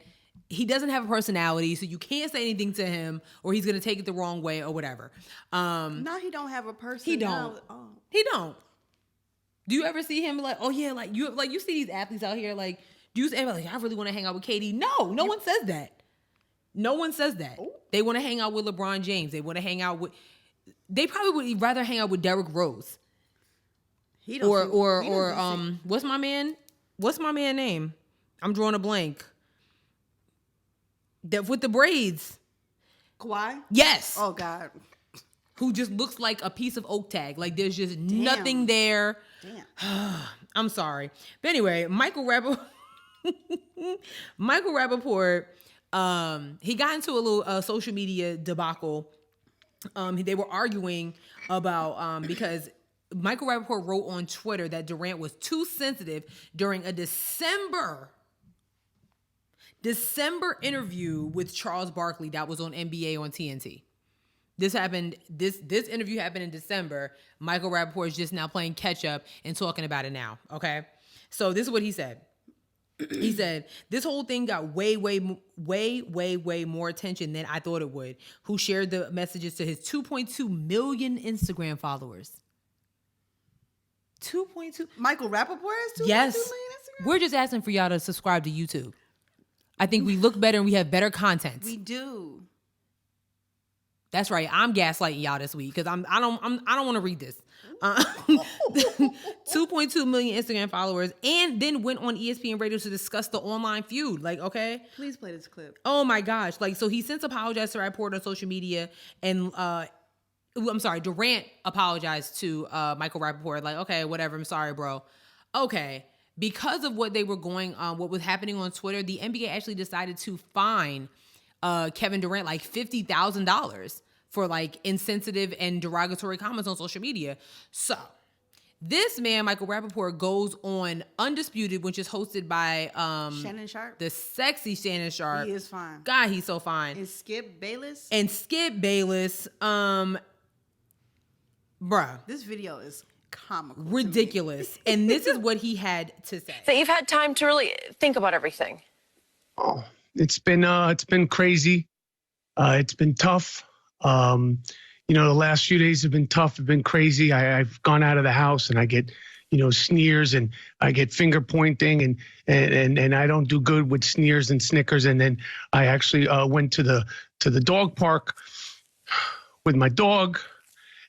he doesn't have a personality, so you can't say anything to him or he's going to take it the wrong way or whatever. No, he don't have a personality. He don't. Oh. He don't. Do you ever see him like, oh yeah, like you see these athletes out here, like, do you ever like, I really want to hang out with KD? No one says that. No one says that. Ooh. They want to hang out with LeBron James. They want to hang out with. They probably would rather hang out with Derrick Rose. What's my man? What's my man name? I'm drawing a blank. With the braids. Kawhi? Yes. Oh God. Who just looks like a piece of oak tag. Like there's just nothing there. Damn. I'm sorry. But anyway, Michael Rappaport, he got into a little social media debacle. They were arguing about, because Michael Rappaport wrote on Twitter that Durant was too sensitive during a December interview with Charles Barkley that was on NBA on TNT. This happened. This interview happened in December. Michael Rappaport is just now playing catch up and talking about it now. Okay, so this is what he said. He said, this whole thing got way more attention than I thought it would. Who shared the messages to his 2.2 million Instagram followers. 2.2. Michael Rappaport has 2.2 Yes. million Instagram? We're just asking for y'all to subscribe to YouTube. I think we look better and we have better content. We do. That's right. I'm gaslighting y'all this week because I don't want to read this. 2.2 million Instagram followers, and then went on ESPN Radio to discuss the online feud. Like, okay, please play this clip. Oh my gosh! Like, so he since apologized to Rappaport on social media, and Durant apologized to Michael Rappaport. Like, okay, whatever. I'm sorry, bro. Okay, because of what they were what was happening on Twitter, the NBA actually decided to fine Kevin Durant like $50,000 for like insensitive and derogatory comments on social media. So this man, Michael Rappaport, goes on Undisputed, which is hosted by Shannon Sharp. The sexy Shannon Sharp. He is fine. God, he's so fine. And Skip Bayless. Bruh. This video is comical. Ridiculous. And this is what he had to say. That you've had time to really think about everything. Oh, it's been crazy. It's been tough. The last few days have been tough. Have been crazy. I've gone out of the house and I get, sneers and I get finger pointing and I don't do good with sneers and snickers. And then I actually went to the dog park with my dog,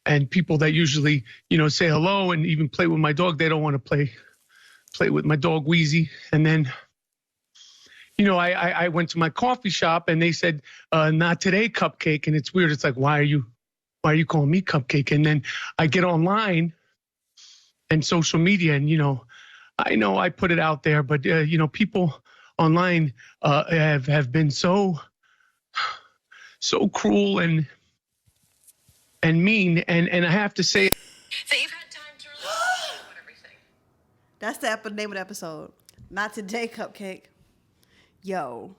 and people that usually, say hello and even play with my dog, they don't want to play with my dog Wheezy. And then, I went to my coffee shop and they said, not today, Cupcake. And it's weird. It's like, why are you calling me Cupcake? And then I get online and social media and, I know I put it out there, but, people online have been so cruel and mean. And I have to say. That you've had time to really think about everything. That's the name of the episode. Not today, Cupcake. Yo.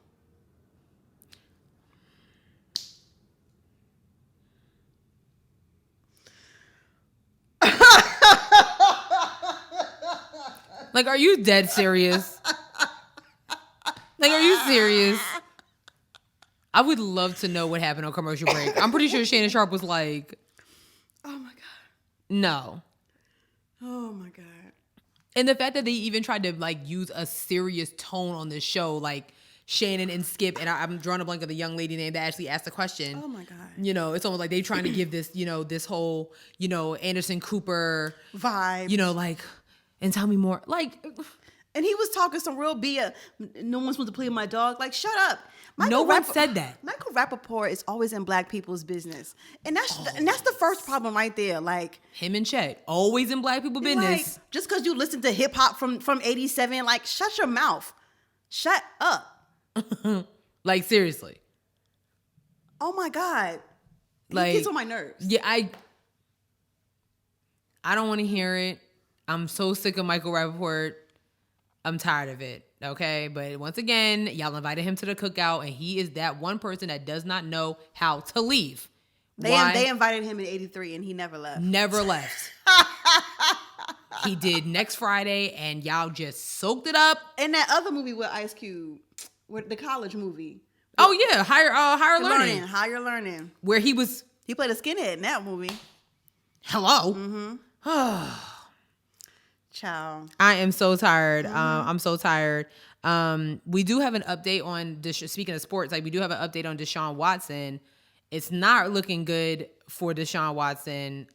Like, are you dead serious? Like, are you serious? I would love to know what happened on commercial break. I'm pretty sure Shannon Sharp was like, oh my God. No. Oh my God. And the fact that they even tried to like use a serious tone on this show, like Shannon and Skip, and I'm drawing a blank of the young lady name that actually asked the question. Oh my God. It's almost like they trying to give this, this whole, Anderson Cooper vibe. Like, and tell me more. Like, and he was talking some real BS. No one's supposed to play with my dog. Like, shut up. No one said that. Michael Rappaport is always in black people's business. And that's the first problem right there. Like, him and Chet, always in black people business. Like, just because you listen to hip hop from 87, like, shut your mouth. Shut up. Like, seriously. Oh my God. Like, He gets on my nerves. Yeah, I don't want to hear it. I'm so sick of Michael Rappaport. I'm tired of it. Okay, but once again, y'all invited him to the cookout, and he is that one person that does not know how to leave. They invited him in 83, and he never left. Never left. He did Next Friday, and y'all just soaked it up. And that other movie with Ice Cube, with the college movie. Oh yeah, higher learning. Higher learning. Where he played a skinhead in that movie. Hello. Mm-hmm. Ciao. I am so tired. I'm so tired. We do have an update on speaking of sports, like we do have an update on Deshaun Watson. It's not looking good for Deshaun Watson.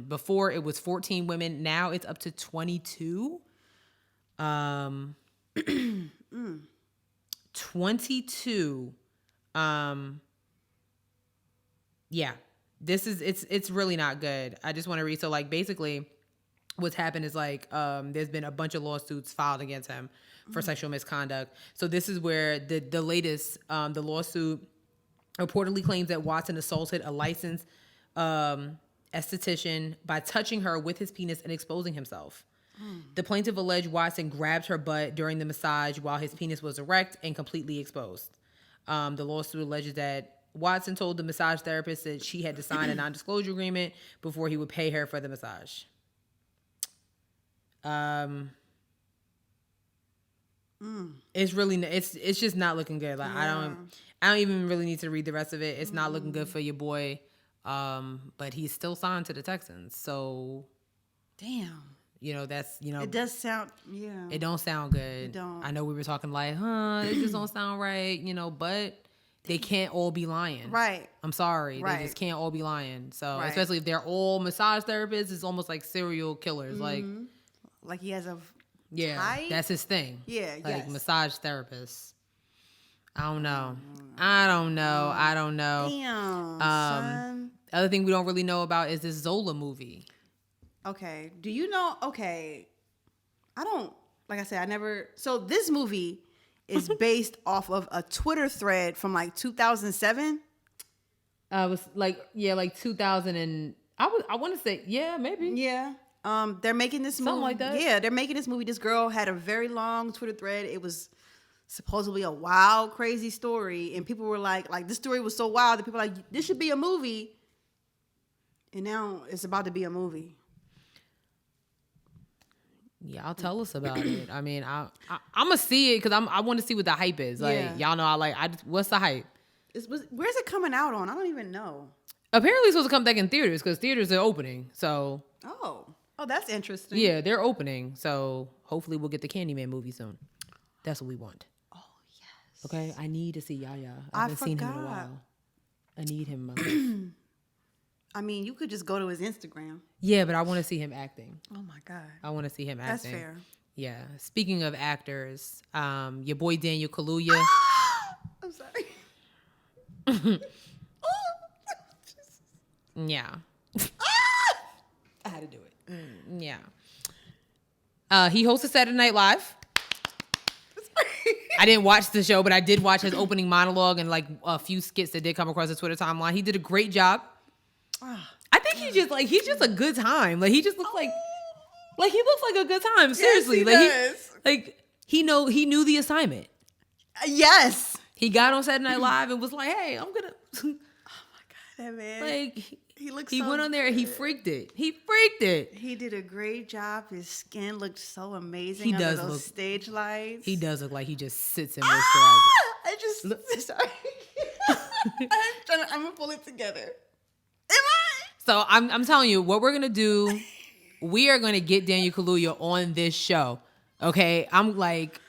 Before it was 14 women. Now it's up to 22. 22. Yeah. It's really not good. I just want to read. So like basically what's happened is like there's been a bunch of lawsuits filed against him for sexual misconduct. So this is where the latest the lawsuit reportedly claims that Watson assaulted a licensed esthetician by touching her with his penis and exposing himself. The plaintiff alleged Watson grabbed her butt during the massage while his penis was erect and completely exposed. The lawsuit alleges that Watson told the massage therapist that she had to sign a non-disclosure agreement before he would pay her for the massage. It's really it's just not looking good. Like I don't even really need to read the rest of it. It's not looking good for your boy. But he's still signed to the Texans. So Damn. That's It does sound it don't sound good. It don't. I know we were talking like, it just don't sound right, but they can't all be lying. Right. I'm sorry. Right. They just can't all be lying. So Right. especially if they're all massage therapists, it's almost like serial killers. Like he has a Yeah, that's his thing. Yeah, like yes. massage therapists. I don't know. Damn, son. Other thing we don't really know about is this Zola movie. Okay. Do you know? Okay. I don't. Like I said, I never. So this movie is based off of a Twitter thread from like 2007. It was like 2000 and I want to say maybe. Yeah. They're making this movie. Something like that. Yeah, they're making this movie. This girl had a very long Twitter thread. It was supposedly a wild, crazy story, and people were like this story was so wild that people were like, this should be a movie. And now it's about to be a movie. Y'all tell us about it. I mean, I'm gonna see it because I want to see what the hype is. Like y'all know, what's the hype? Where's it coming out on? I don't even know. Apparently, it's supposed to come back in theaters because theaters are opening. So Oh, that's interesting. yeah, they're opening. So hopefully, we'll get the Candyman movie soon. That's what we want. Oh yes. Okay, I need to see Yaya. I haven't seen him in a forgot. while. I need him. I mean, you could just go to his Instagram. Yeah, but I want to see him acting. Oh my God. I want to see him acting. That's fair. Yeah. Speaking of actors, your boy Daniel Kaluuya. I'm sorry. Yeah. I had to do it. Yeah. He hosted Saturday Night Live. I didn't watch the show, but I did watch his opening monologue and like a few skits that did come across the Twitter timeline. He did a great job. I think he's just a good time. Like he just looks like he looks like a good time. Seriously. Yes, he knew the assignment. Yes. He got on Saturday Night Live and was like, "Hey, I'm gonna." Oh my God, that man. He looks. He so went on there and he good. freaked it. He did a great job. His skin looked so amazing. He under does those look- stage lights. He does look like he just sits and moisturizes. I just sorry. I'm gonna pull it together. Am I? So I'm telling you, what we're gonna do, we are gonna get Daniel Kaluuya on this show. Okay, I'm like.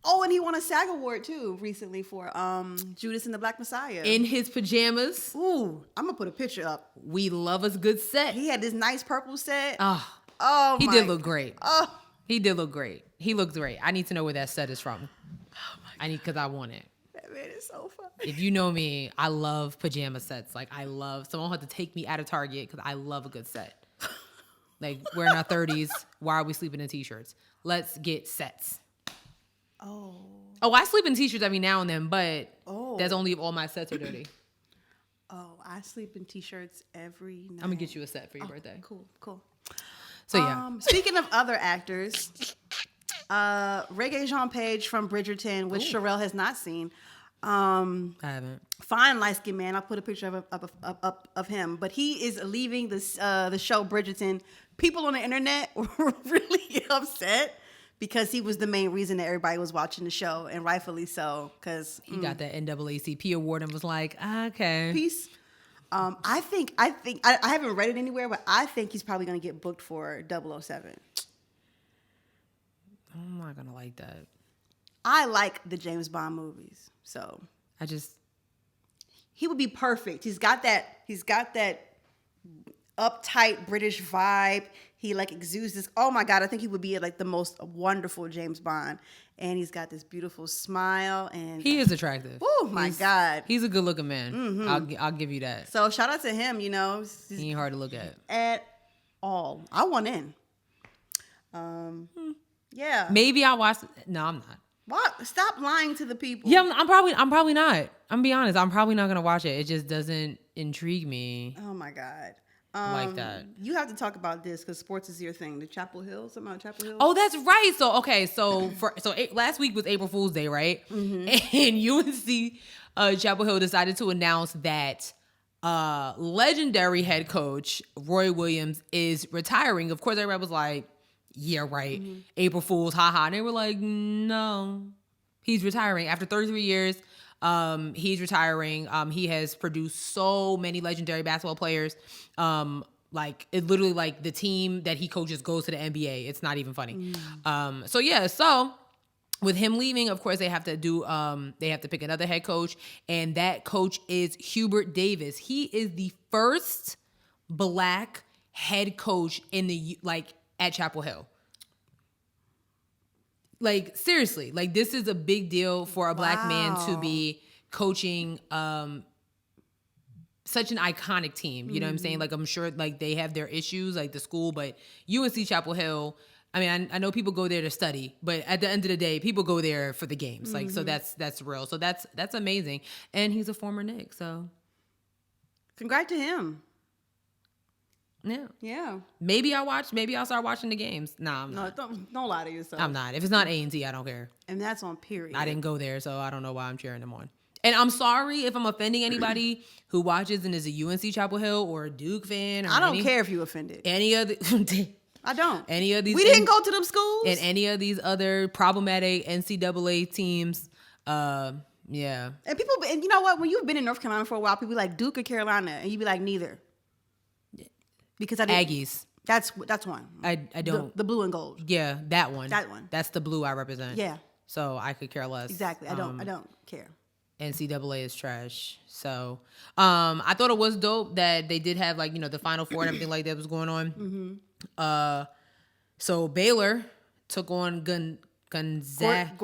Oh, and he won a SAG award too recently for Judas and the Black Messiah. In his pajamas. Ooh, I'm gonna put a picture up. We love a good set. He had this nice purple set. Oh, he my did look great. Oh, He did look great. He looked great. I need to know where that set is from. Because I want it. that man is so funny. If you know me, I love pajama sets. Like someone had to take me out of Target because I love a good set. Like we're in our 30s. Why are we sleeping in t-shirts? Let's get sets. Oh, I sleep in t-shirts every now and then, but that's only if all my sets are dirty. Oh, I sleep in t-shirts every night. I'm gonna get you a set for your birthday. Cool. So yeah. Speaking of other actors, Regé Page from Bridgerton, which Sherelle has not seen. I haven't. Fine light-skinned man. I'll put a picture of him. But he is leaving the show Bridgerton. People on the internet were really upset because he was the main reason that everybody was watching the show, and rightfully so. Because He got that NAACP award and was like, okay. peace. I think I haven't read it anywhere, but I think he's probably going to get booked for 007. I'm not gonna like that. I like the James Bond movies, so he would be perfect. He's got that uptight British vibe. He like exudes this. Oh my God, I think he would be like the most wonderful James Bond. And he's got this beautiful smile, and He is attractive. oh my God. He's a good looking man. Mm-hmm. I'll give you that. So shout out to him. You know, He ain't hard to look at. at all. I want in. Yeah. Maybe I'll watch. No, I'm not. What? Stop lying to the people. Yeah, I'm probably not. I'm gonna be honest. I'm probably not gonna watch it. It just doesn't intrigue me Oh my God. like that. You have to talk about this because sports is your thing. The Chapel Hill, something about Chapel Hill. Oh, that's right. Last week was April Fool's Day, right? Mm-hmm. And UNC Chapel Hill decided to announce that legendary head coach Roy Williams is retiring. Of course, everybody was like, yeah, right. April Fool's, haha. And they were like, no, he's retiring after 33 years. He's retiring. He has produced so many legendary basketball players. Like it literally like the team that he coaches goes to the NBA. It's not even funny. So with him leaving, of course they have to pick another head coach, and that coach is Hubert Davis. He is the first Black head coach at Chapel Hill. Like seriously, like this is a big deal for a Black man to be coaching such an iconic team. You know what I'm saying? Like I'm sure like they have their issues, like the school, but UNC Chapel Hill, I mean, I know people go there to study, but at the end of the day, people go there for the games. Like, so that's real. So that's amazing. And he's a former Knick, so. Congrats to him. Yeah. Yeah. Maybe I'll start watching the games. Nah, I'm not. Don't lie to yourself. I'm not. If it's not A&T, I don't care. And that's on period. I didn't go there, so I don't know why I'm cheering them on. And I'm sorry if I'm offending anybody who watches and is a UNC Chapel Hill or a Duke fan. Or I don't care if you offended. Any other... I don't. Any of these... We didn't go to them schools. And any of these other problematic NCAA teams, yeah. And people... And you know what? When you've been in North Carolina for a while, people be like, Duke or Carolina? And you be like, neither. Because I didn't... Aggies. That's one. I don't... The blue and gold. Yeah, that one. That one. That's the blue I represent. Yeah. So I could care less. Exactly. I don't care. NCAA is trash. So I thought it was dope that they did have like, you know, the Final Four and everything like that was going on. So Baylor took on Gonzaga.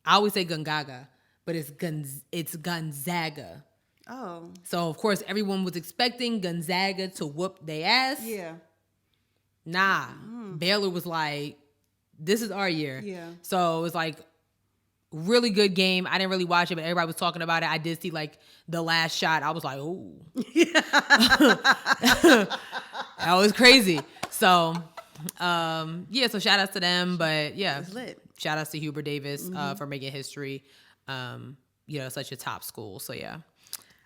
I always say Gonzaga, but it's Gonzaga. Oh. So of course everyone was expecting Gonzaga to whoop their ass. Yeah. Nah. Baylor was like, this is our year. Yeah. So it was like really good game. I didn't really watch it, but everybody was talking about it. I did see like the last shot. I was like, ooh. That was crazy. So, so shout outs to them. But yeah, shout outs to Hubert Davis for making history, such a top school. So yeah,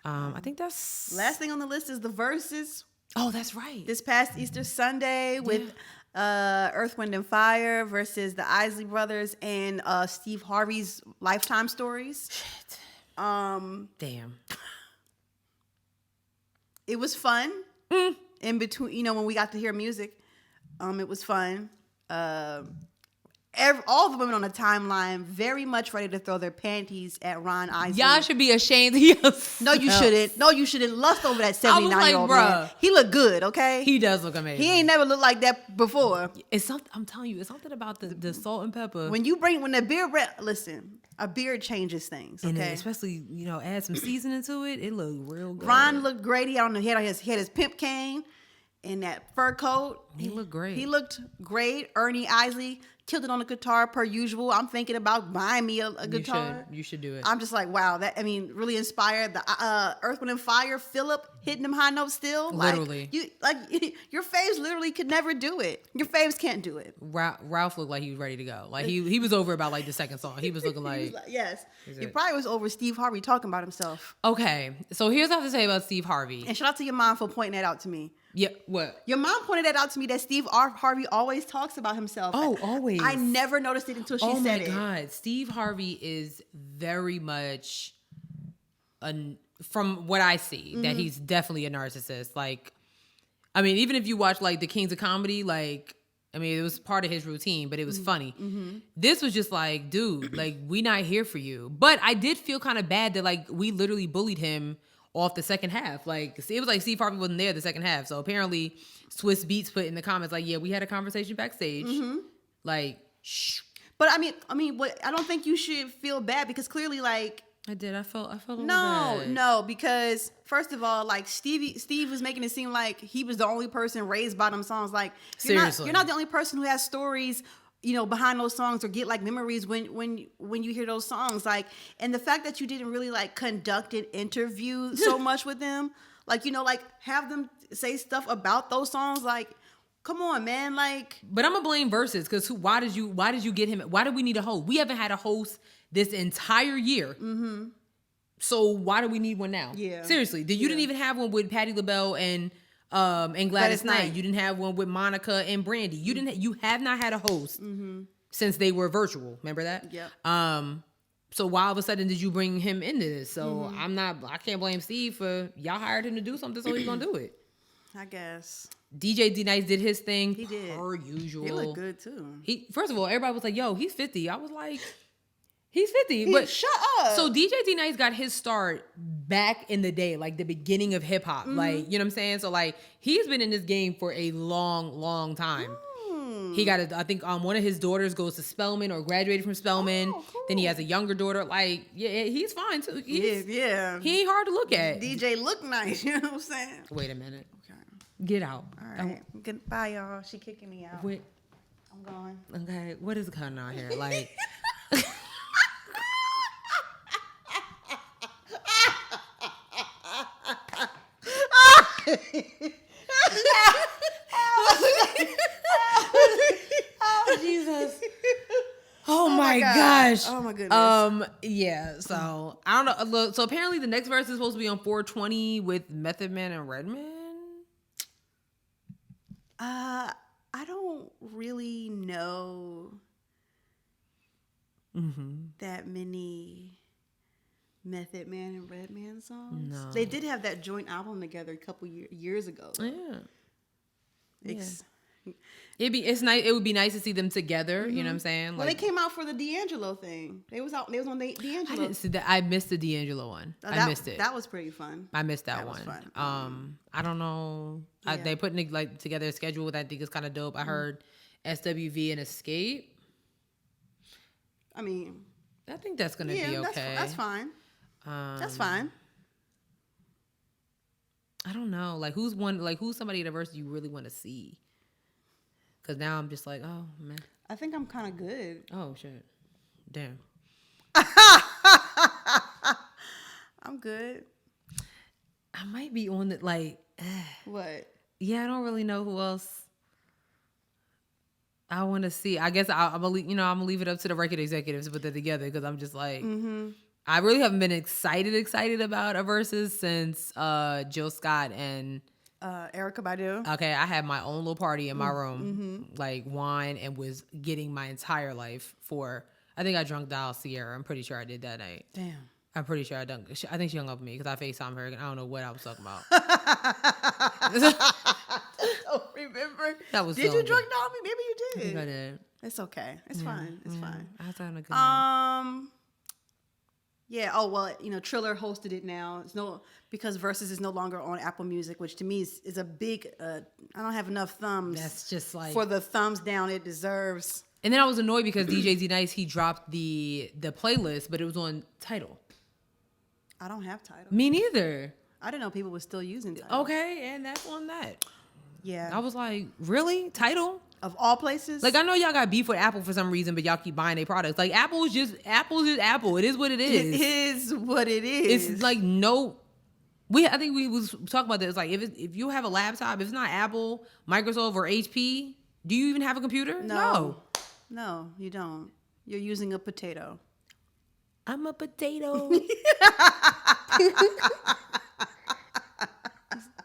I think that's... Last thing on the list is the Versus. Oh, that's right. This past Easter Sunday with Earth, Wind, and Fire versus the Isley Brothers and Steve Harvey's Lifetime Stories. Shit. Damn. It was fun. In between, when we got to hear music, it was fun. All the women on the timeline very much ready to throw their panties at Ron Isley. Y'all should be ashamed of yourself. No, you shouldn't. No, you shouldn't. Lust over that 79-year-old man. He look good, okay? He does look amazing. He ain't never looked like that before. It's something. I'm telling you, it's something about the salt and pepper. When the beard, listen, a beard changes things, okay? And especially, add some seasoning to it. It looked real good. Ron looked great. He had his pimp cane and that fur coat. He looked great. He looked great. Ernie Isley killed it on the guitar per usual. I'm thinking about buying me a guitar. You should do it. I'm just like, wow, really inspired. The Earth, Wind, and Fire, Philip hitting them high notes still. Literally. Your faves literally could never do it. Your faves can't do it. Ralph looked like he was ready to go. Like he was over about like the second song. He was looking like... Yes. He probably was over Steve Harvey talking about himself. Okay. So here's what I have to say about Steve Harvey. And shout out to your mom for pointing that out to me. Yeah, what? Your mom pointed that out to me that Steve Harvey always talks about himself. Oh, always. I never noticed it until she said it. Oh my God. Steve Harvey is very much, from what I see, that he's definitely a narcissist. Like, I mean, even if you watch like the Kings of Comedy, like, I mean, it was part of his routine, but it was funny. This was just like, dude, like, we not here for you. But I did feel kind of bad that like we literally bullied him off the second half. Like, it was like Steve Harvey wasn't there the second half. So apparently Swiss Beats put in the comments like, yeah, we had a conversation backstage. Like, shh. But I mean, what, I don't think you should feel bad because clearly, like, I did. I felt a little bad. No, because first of all, like Steve was making it seem like he was the only person raised by them songs. Like, you're not the only person who has stories, behind those songs or get like memories when you hear those songs. Like, and the fact that you didn't really like conduct an interview so much with them, like, like have them say stuff about those songs, like, come on, man. Like, but I'm gonna blame Versus because why did you get him? Why do we need a host? We haven't had a host this entire year. So why do we need one now? Yeah. Seriously, you didn't even have one with Patti LaBelle and And Gladys Knight. You didn't have one with Monica and Brandy. You have not had a host since they were virtual. Remember that? Yep. So why all of a sudden did you bring him into this? So I can't blame Steve for y'all hired him to do something, so he's gonna do it. I guess. DJ D-Nice did his thing. He did. Per usual. He looked good too. First of all, everybody was like, yo, he's 50. I was like, he's 50. But shut up. So DJ D-Nice got his start back in the day, like the beginning of hip hop. Like, you know what I'm saying? So like he's been in this game for a long, long time. He got I think one of his daughters goes to Spelman or graduated from Spelman. Oh, cool. Then he has a younger daughter. Like, yeah, he's fine too. Yeah. He ain't hard to look at. DJ look nice, you know what I'm saying? Wait a minute. Okay. Get out. All right. Goodbye, y'all. She kicking me out. Wait. I'm going. Okay. What is going on here? Like. Oh, Jesus. Oh my gosh. Oh my goodness. Yeah. So I don't know. Look, so apparently the next verse is supposed to be on 420 with Method Man and Redman. I don't really know that many Method Man and Redman songs. No. They did have that joint album together a couple years ago. Yeah. It's nice. It would be nice to see them together. You know what I'm saying? Well, they came out for the D'Angelo thing. They was on the D'Angelo. I didn't see that. I missed the D'Angelo one. I missed it. That was pretty fun. I missed that was one. fun. I don't know. Yeah. They putting like together a schedule that I think is kind of dope. I heard SWV and Escape. I mean, I think that's gonna be okay. That's fine. That's fine. I don't know. Like who's somebody at the verse you really want to see? Because now I'm just like, oh man. I think I'm kind of good. Oh shit. Damn. I'm good. I might be on it. Like, What? yeah, I don't really know who else I want to see. I guess I'm gonna leave it up to the record executives to put that together because I'm just like, I really haven't been excited about a versus since Jill Scott and Erykah Badu. okay, I had my own little party in my room, like wine, and was getting my entire life for. I think I drunk Dial Sierra. I'm pretty sure I did that night. Damn. I'm pretty sure I done. I think she hung up with me because I FaceTimed her. And I don't know what I was talking about. Oh, remember? That was Did so you good. drunk dial me? Maybe you I think I did. did. It's okay. It's fine. It's fine. I was having a good night. Yeah. Oh well, Triller hosted it now. It's because Versus is no longer on Apple Music, which to me is a big. I don't have enough thumbs. That's just like for the thumbs down it deserves. And then I was annoyed because DJ Z-Nice, he dropped the playlist, but it was on Tidal. I don't have Tidal. Me neither. I didn't know people were still using Tidal. Okay, and that's on that. Yeah. I was like, really? Tidal? Of all places? Like, I know y'all got beef with Apple for some reason, but y'all keep buying their products. Like, Apple's just Apple. It is what it is. It is what it is. It's like I think we was talking about this. Like, if you have a laptop, if it's not Apple, Microsoft, or HP, do you even have a computer? No, you don't. You're using a potato. I'm a potato.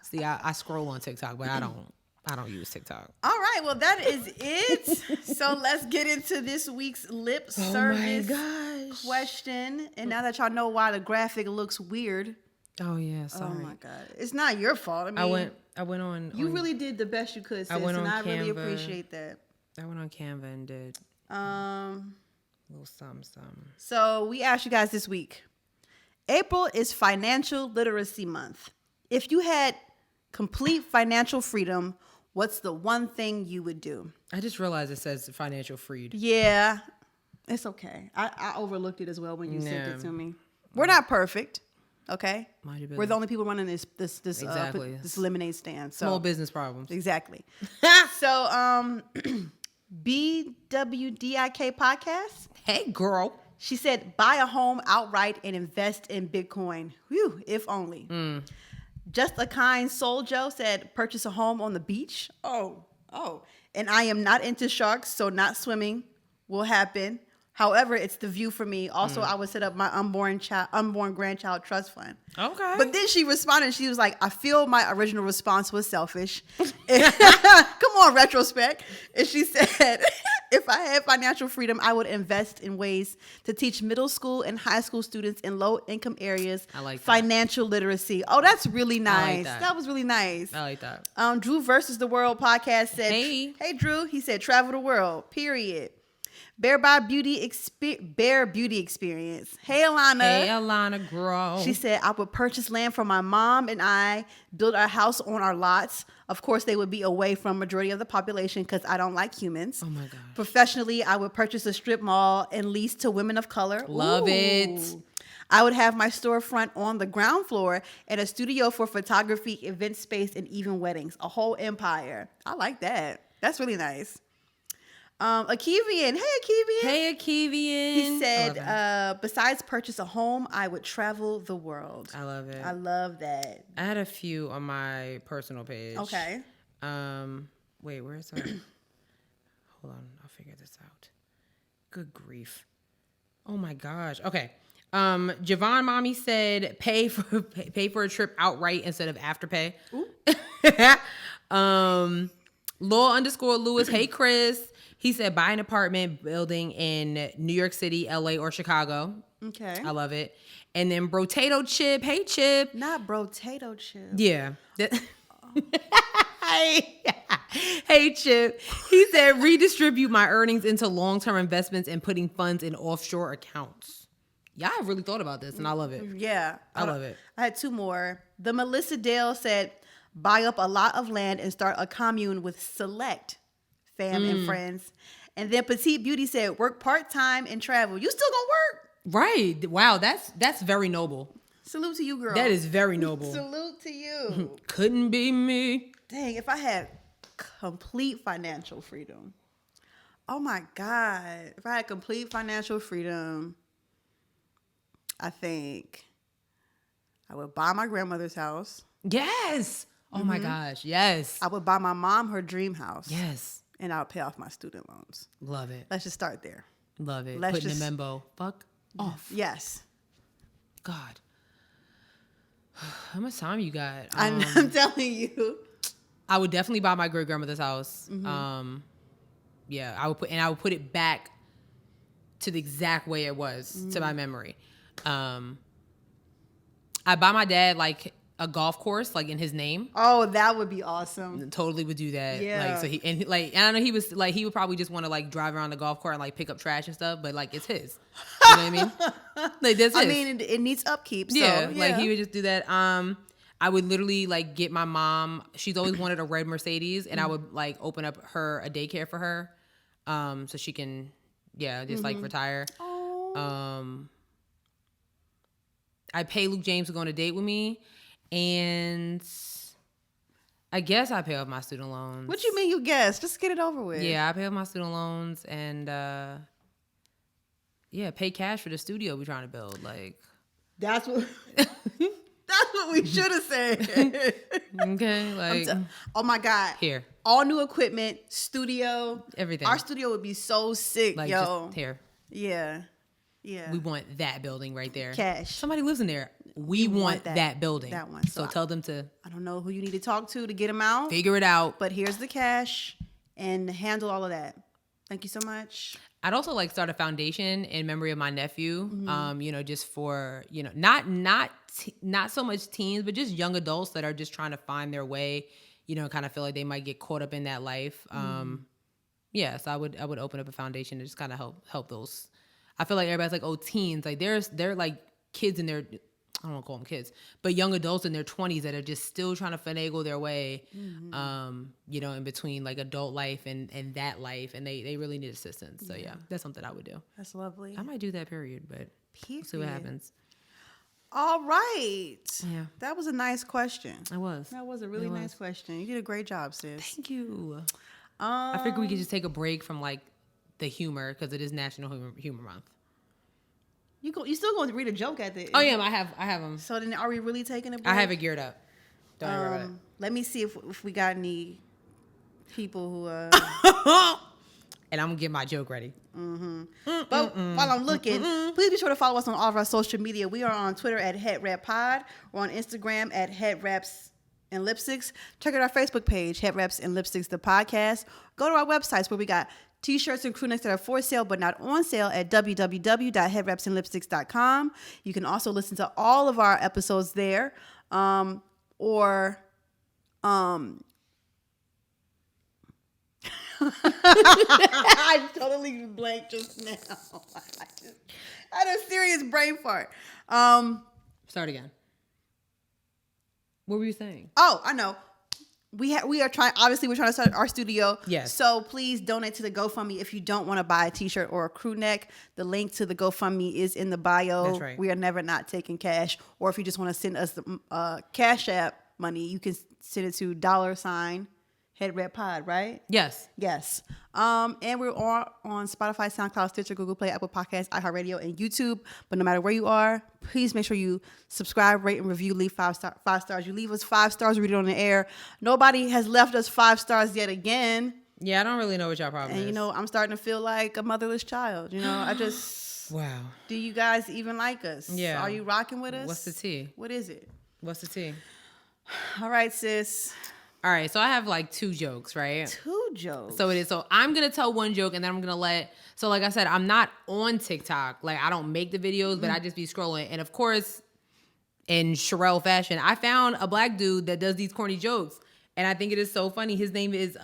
See, I scroll on TikTok, but I don't use TikTok. All right, well that is it. So let's get into this week's lip service question. And now that y'all know why the graphic looks weird. Oh yeah, sorry. Oh my god, it's not your fault. I mean, I went on. You really did the best you could, sis, and I really appreciate that. I went on Canva and did a little something. So we asked you guys this week. April is Financial Literacy Month. If you had complete financial freedom, what's the one thing you would do? I just realized it says financial freed. Yeah, it's okay. I overlooked it as well when you sent it to me. We're not perfect, okay? We're the only people running this lemonade stand. So. Small business problems. Exactly. So, BWDIK podcast. Hey, girl. She said, buy a home outright and invest in Bitcoin. Whew, if only. Just a Kind Soul Joe said, purchase a home on the beach. Oh. And I am not into sharks, so not swimming will happen. However, it's the view for me. Also, I would set up my unborn grandchild trust fund. Okay. But then she responded. She was like, I feel my original response was selfish. Come on, retrospect. And she said, if I had financial freedom, I would invest in ways to teach middle school and high school students in low-income areas financial literacy. Oh, that's really nice. That was really nice. I like that. Drew versus the World podcast said, Hey, Drew. He said, travel the world, period. Bear Beauty Experience. Hey, Alana. Hey, Alana, girl. She said, I would purchase land for my mom and I, build our house on our lots. Of course, they would be away from majority of the population because I don't like humans. Oh, my gosh. Professionally, I would purchase a strip mall and lease to women of color. Love it. I would have my storefront on the ground floor and a studio for photography, event space, and even weddings. A whole empire. I like that. That's really nice. Akivian. Hey, Akivian. Hey, Akivian. He said, besides purchase a home, I would travel the world. I love it. I love that. I had a few on my personal page. Okay. Wait, where's that? Hold on. I'll figure this out. Good grief. Oh, my gosh. Okay. Javon Mommy said, pay for a trip outright instead of afterpay. Law_Lewis. Hey, Chris. He said, buy an apartment building in New York City, LA, or Chicago. Okay. I love it. And then Brotato Chip. Hey, Chip. Not Brotato Chip. Yeah. Hey, Chip. He said, redistribute my earnings into long-term investments and putting funds in offshore accounts. Yeah, I really thought about this, and I love it. Yeah. I love it. I had two more. The Melissa Dale said, buy up a lot of land and start a commune with select fam and friends. And then Petite Beauty said, work part-time and travel. You still gonna work? Right. Wow, that's very noble. Salute to you, girl. That is very noble. Salute to you. Couldn't be me. Dang, if I had complete financial freedom. Oh my God. If I had complete financial freedom, I think I would buy my grandmother's house. Yes. Oh my gosh. Yes. I would buy my mom her dream house. Yes. And I would pay off my student loans. Love it. Let's just start there. Love it. Let's Put in a just- membo. Fuck off. Yes. God. How much time you got? I'm telling you. I would definitely buy my great grandmother's house. Yeah, I would put it back to the exact way it was to my memory. I buy my dad like a golf course like in his name. Oh, that would be awesome. Totally would do that. Yeah. Like so and I know he was like he would probably just want to like drive around the golf course and like pick up trash and stuff, but like it's his. You know what I mean? Like that's his. I mean, it needs upkeep. So, yeah, like he would just do that. I would literally like get my mom. She's always wanted a red Mercedes, and I would like open up a daycare for her, so she can, just like retire. I pay Luke James to go on a date with me, and I guess I pay off my student loans. What you mean you guess? Just get it over with. Yeah, I pay off my student loans, and pay cash for the studio we're trying to build. Like That's what we should have said. okay, like oh my God. here, All new equipment, studio, everything. Our studio would be so sick, like yo. just here. Yeah. Yeah. We want that building right there. Cash. Somebody lives in there. We want that building. That one. So tell them to I don't know who you need to talk to get them out. figure it out. But here's the cash and handle all of that. Thank you so much. I'd also like start a foundation in memory of my nephew. Just for, not so much teens, but just young adults that are just trying to find their way, kind of feel like they might get caught up in that life. So I would open up a foundation to just kind of help those. I feel like everybody's like, oh, teens, like they're like kids in their, I don't want to call them kids, but young adults in their 20s that are just still trying to finagle their way, in between like adult life and that life. And they really need assistance. So yeah, that's something I would do. That's lovely. I might do that period, but we'll see what happens. All right. Yeah. That was a nice question. That was a really nice question. You did a great job, sis. Thank you. I figured we could just take a break from like the humor because it is National Humor Month. You still going to read a joke at the end? Oh yeah, I have them. So then, are we really taking a break? I have it geared up. Don't worry about it. Let me see if we got any people who and I'm gonna get my joke ready. But while I'm looking, please be sure to follow us on all of our social media. We are on Twitter at HeadWrapPod. We're on Instagram at Headwraps and Lipsticks. Check out our Facebook page, Headwraps and Lipsticks, the podcast. Go to our websites where we got t-shirts and crew necks that are for sale but not on sale at www.headwrapsandlipsticks.com. You can also listen to all of our episodes there. I totally blanked just now. I had a serious brain fart. Start again. What were you saying? Oh, I know. We're trying to start our studio. Yes. So please donate to the GoFundMe if you don't want to buy a t-shirt or a crew neck. The link to the GoFundMe is in the bio. That's right. We are never not taking cash. Or if you just want to send us the Cash App money, you can send it to $, HeadWrapPod, right? Yes. Yes. And we're all on Spotify, SoundCloud, Stitcher, Google Play, Apple Podcasts, iHeartRadio, and YouTube. But no matter where you are, please make sure you subscribe, rate, and review. Leave 5 stars. You leave us 5 stars, we read it on the air. Nobody has left us 5 stars yet again. Yeah, I don't really know what y'all problem is. And, you know, I'm starting to feel like a motherless child. You know, I just... Wow. Do you guys even like us? Yeah. Are you rocking with us? What's the tea? What is it? What's the tea? All right, sis. All right, so I have like 2 jokes, right? 2 jokes. So it is. So I'm gonna tell one joke, and then I'm gonna so like I said, I'm not on TikTok. Like I don't make the videos, but I just be scrolling. And of course, in Sherelle fashion, I found a black dude that does these corny jokes, and I think it is so funny. His name is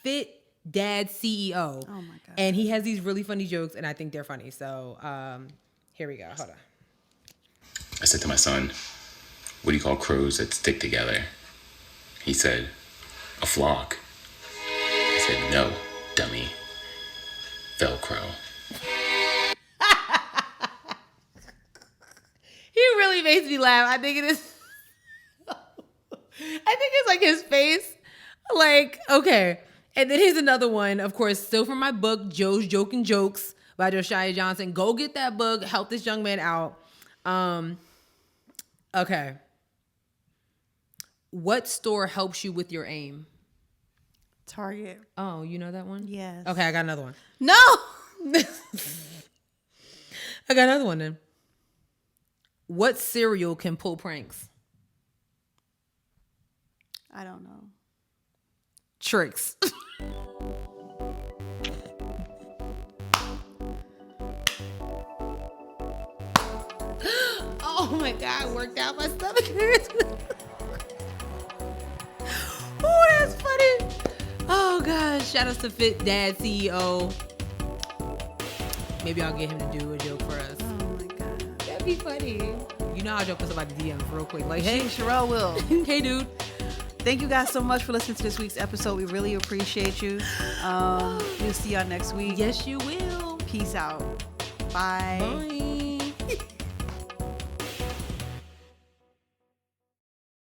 Fit Dad CEO. Oh my God. And he has these really funny jokes, and I think they're funny. So here we go. Hold on. I said to my son, "What do you call crows that stick together?" He said, "A flock." I said, "No, dummy. Velcro." He really makes me laugh. I think it is. I think it's like his face. Like, okay. And then here's another one, of course, still from my book, Joe's Joking Jokes by Josiah Johnson. Go get that book. Help this young man out. Okay. What store helps you with your aim? Target. Oh, you know that one? Yes. Okay, I got another one. No. I got another one then. What cereal can pull pranks? I don't know. Tricks. Oh my God, worked out my stomach hurts. Oh, that's funny. Oh gosh, shout out to Fit Dad CEO. Maybe I'll get him to do a joke for us. Oh my God. That'd be funny. You know I'll joke with somebody DMs real quick. Like, hey, Sherelle will. hey dude. Thank you guys so much for listening to this week's episode. We really appreciate you. We'll see y'all next week. Yes, you will. Peace out. Bye. Bye.